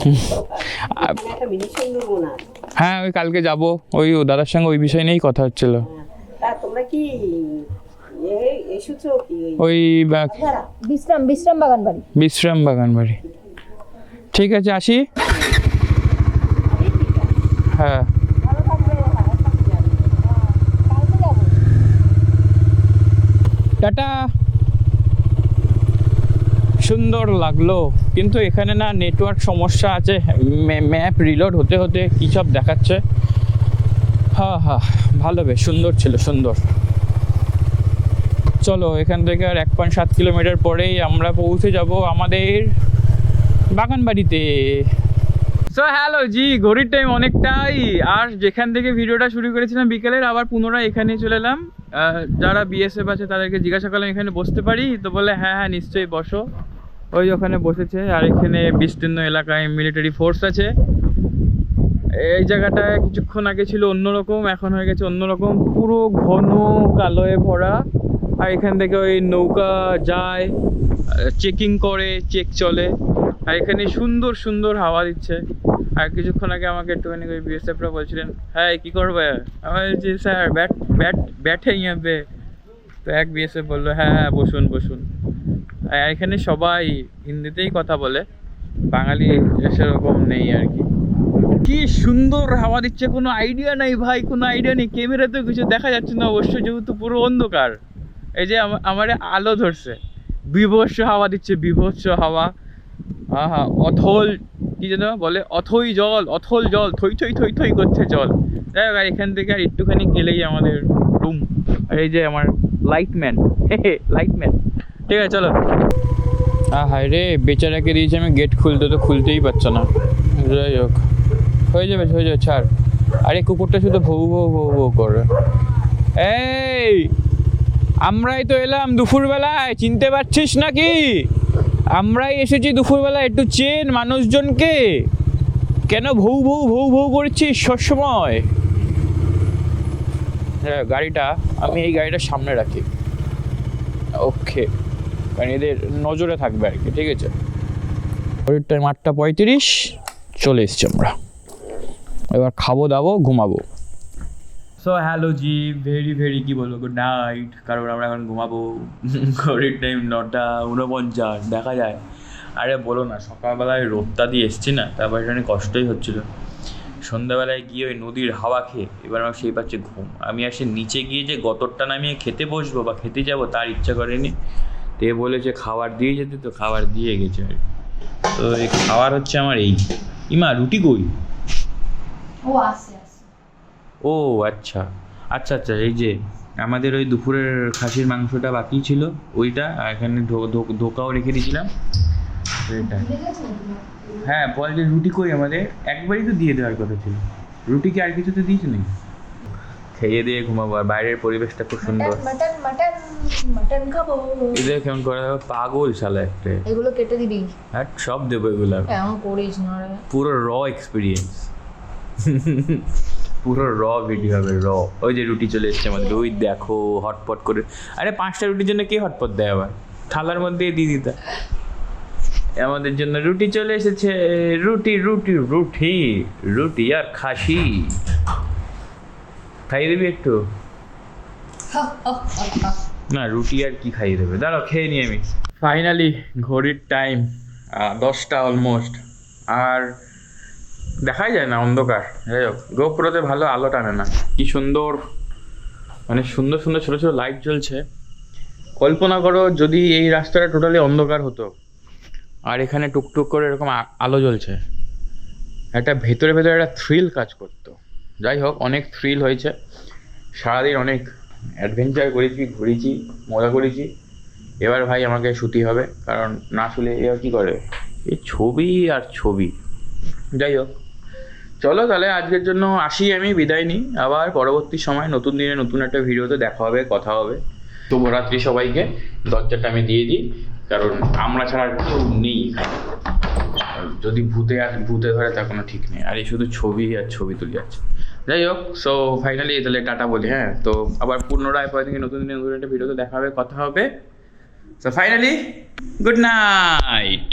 এখানে একটা মিনি সুন্দরবন আছে। হ্যাঁ ওই কালকে যাব, ওই দাদার সঙ্গে ওই বিষয় নিয়েই কথা হচ্ছিল। তা তোমরা কি এসেছো কি ওই বিশ্রাম বাগান বাড়ি। বিশ্রাম বাগান বাড়ি। ঠিক আছে আসি। হ্যাঁ টাটা। সুন্দর লাগলো, কিন্তু এখানে না নেটওয়ার্ক সমস্যা আছে, ম্যাপ রিলোড হতে হতে কী সব দেখাচ্ছে। হ্যাঁ হ্যাঁ ভালো, বেশ সুন্দর ছিল, সুন্দর। চলো এখান থেকে আর 1.7 কিলোমিটার পরেই আমরা পৌঁছে যাব আমাদের বাগানবাড়িতে। সো হ্যালো জি, ঘড়ির টাইম অনেকটাই, আর যেখান থেকে ভিডিওটা শুরু করেছিলাম বিকেলের, আবার পুনরায় এখানে চলে এলাম। যারা বিএসএফ আছে তাদেরকে জিজ্ঞাসা করলাম এখানে বসতে পারি, তো বলে হ্যাঁ হ্যাঁ নিশ্চয়ই বসো। ওই ওখানে বসেছে, আর এখানে বিস্তীর্ণ এলাকায় মিলিটারি ফোর্স আছে। এই জায়গাটায় কিছুক্ষণ আগে ছিল অন্যরকম, এখন হয়ে গেছে অন্যরকম, পুরো ঘন কালোয় ভরা। আর এখান থেকে ওই নৌকা যায়, চেকিং করে, চেক চলে, আর এখানে সুন্দর সুন্দর হাওয়া দিচ্ছে। আর কিছুক্ষণ আগে আমাকে একটুখানি ওই বিএসএফরা বলছিলেন হ্যাঁ কী করবে, আমি বলছি স্যার ব্যাটে ইয়াবে। তো এক বিএসএফ বললো হ্যাঁ হ্যাঁ বসুন বসুন। আর এখানে সবাই হিন্দিতেই কথা বলে, বাঙালি সেরকম নেই আর কি। কি সুন্দর হাওয়া দিচ্ছে, কোনো আইডিয়া নাই ভাই, কোনো আইডিয়া নেই, ক্যামেরাতেও কিছু দেখা যাচ্ছে না অবশ্য, যেহেতু পুরো অন্ধকার। এই যে আমার আলো ধরছে, বিভৎস হাওয়া দিচ্ছে, বিভৎস হাওয়া। হ্যাঁ অথল কি যেন বলে, অথই জল, অথল জল, থই থই থই থই করছে জল। যাই হোক, আর এখান থেকে আর একটুখানি গেলেই আমাদের রুম। আর এই যে আমার লাইটম্যান, লাইটম্যান। ঠিক আছে চলো। হায় রে, বেচারাকে দিয়েছি আমি গেট খুলতে, তো খুলতেই পারছো না। যাই হোক হয়ে যাবে ছাড়। আরে কুকুরটা শুধু ভৌ ভৌ ভৌ ভৌ করে। এই আমরাই তো এলাম দুপুরবেলায়, চিনতে পারছিস নাকি? আমরাই এসেছি দুপুরবেলায়, একটু চেন মানুষজনকে, কেন ভৌ ভৌ ভৌ ভৌ করছিস সবসময়? হ্যাঁ গাড়িটা আমি এই গাড়িটার সামনে রাখি, ওকে, কারণ এদের নজরে থাকবে আর কি। ঠিক আছে, ঘড়ির টাইম 8:35, চলে এসছি আমরা, এবার খাবো দাবো ঘুমাবো। সো হ্যালো জি, ভেরি কি বলবো, গুড নাইট, কারণ আমরা এখন ঘুমাবো। ঘড়ির টাইম 9:49, দেখা যায়। আরে বলো না, সকালবেলায় রোদটা দিয়ে এসছি না, তারপর এখানে কষ্টই হচ্ছিলো। সন্ধ্যাবেলায় গিয়ে ওই নদীর হাওয়া খেয়ে এবার আমার সেই পাচ্ছে ঘুম। আমি আসে নিচে গিয়ে যে গতরটা নামিয়ে খেতে বসবো বা খেতে যাবো তার ইচ্ছা করেনি। তো এ বলেছে খাবার দিয়ে যেতে, তো খাবার দিয়ে গেছে আর কি। তো এই খাবার হচ্ছে আমার এই ইমা রুটি কই? ও আসছে। ও আচ্ছা, এই যে আমাদের ওই দুপুরের খাসির মাংসটা বাকি ছিল ওইটা, আর এখানে ধোকাও রেখে দিয়েছিলাম এটা। হ্যাঁ বল যে রুটি কই আমাদের, একবারই তো দিয়ে দেওয়ার কথা ছিল, রুটি কি আর কিছু তো দিয়েছি নাকি? খেয়ে দিয়ে ঘুমাবো, আর বাইরের পরিবেশটা খুব সুন্দর। মাটন মাটন মাটন খাবো। এদের কেমন করে পাগল শালা একটা, এগুলো কেটে দিবি। আর সব দেবো এগুলো, এমন করিস না রে। পুরো র এক্সপিরিয়েন্স, পুরো র ভিডিও হবে র। ওই যে রুটি চলে এসছে আমাদের, ওই দেখো হটপট করে। আরে 5টা রুটির জন্য কে হটপট দেয় আবার, থালার মধ্যে দিয়ে দিতা। আমাদের জন্য রুটি চলে এসেছে, রুটি রুটি রুটি রুটি আর খাসি। খাইয়ে দিবি একটু? না রুটি আর কি খাইয়ে দেবে, দাঁড়াও খেয়ে নিই আমি। ফাইনালি ঘড়ির টাইম 10টা অলমোস্ট, আর দেখাই যায় না অন্ধকার। যাই হোক গোপ্রোতে ভালো আলো টানে না, কি সুন্দর মানে সুন্দর সুন্দর ছোটো ছোটো লাইট জ্বলছে। কল্পনা করো যদি এই রাস্তাটা টোটালি অন্ধকার হতো আর এখানে টুকটুক করে এরকম আলো জ্বলছে, একটা ভেতরে ভেতরে একটা থ্রিল কাজ করতো। যাই হোক অনেক থ্রিল হয়েছে, সারাদিন অনেক অ্যাডভেঞ্চার করেছি, ঘুরেছি, মজা করেছি। এবার ভাই আমাকে শুতে হবে, কারণ না শুলে এবার কী করে, এই ছবি আর ছবি। যাই হোক চলো তাহলে আজকের জন্য আসি, আমি বিদায় নিই। আবার পরবর্তী সময় নতুন দিনে নতুন একটা ভিডিওতে দেখা হবে, কথা হবে। শুভরাত্রি সবাইকে। দরজাটা আমি দিয়ে দিই, কারণ আমরা ছাড়া কেউ নেই এখানে। যদি ভূতে ধরে তার কোনো ঠিক নেই, আর এই শুধু ছবি আর ছবি তুলে যাচ্ছে। যাই হোক সো ফাইনালি তাহলে টাটা বলি। হ্যাঁ তো আবার পুনরায় পরে থেকে নতুন দিনে নতুন একটা ভিডিওতে দেখা হবে, কথা হবে। So finally good night.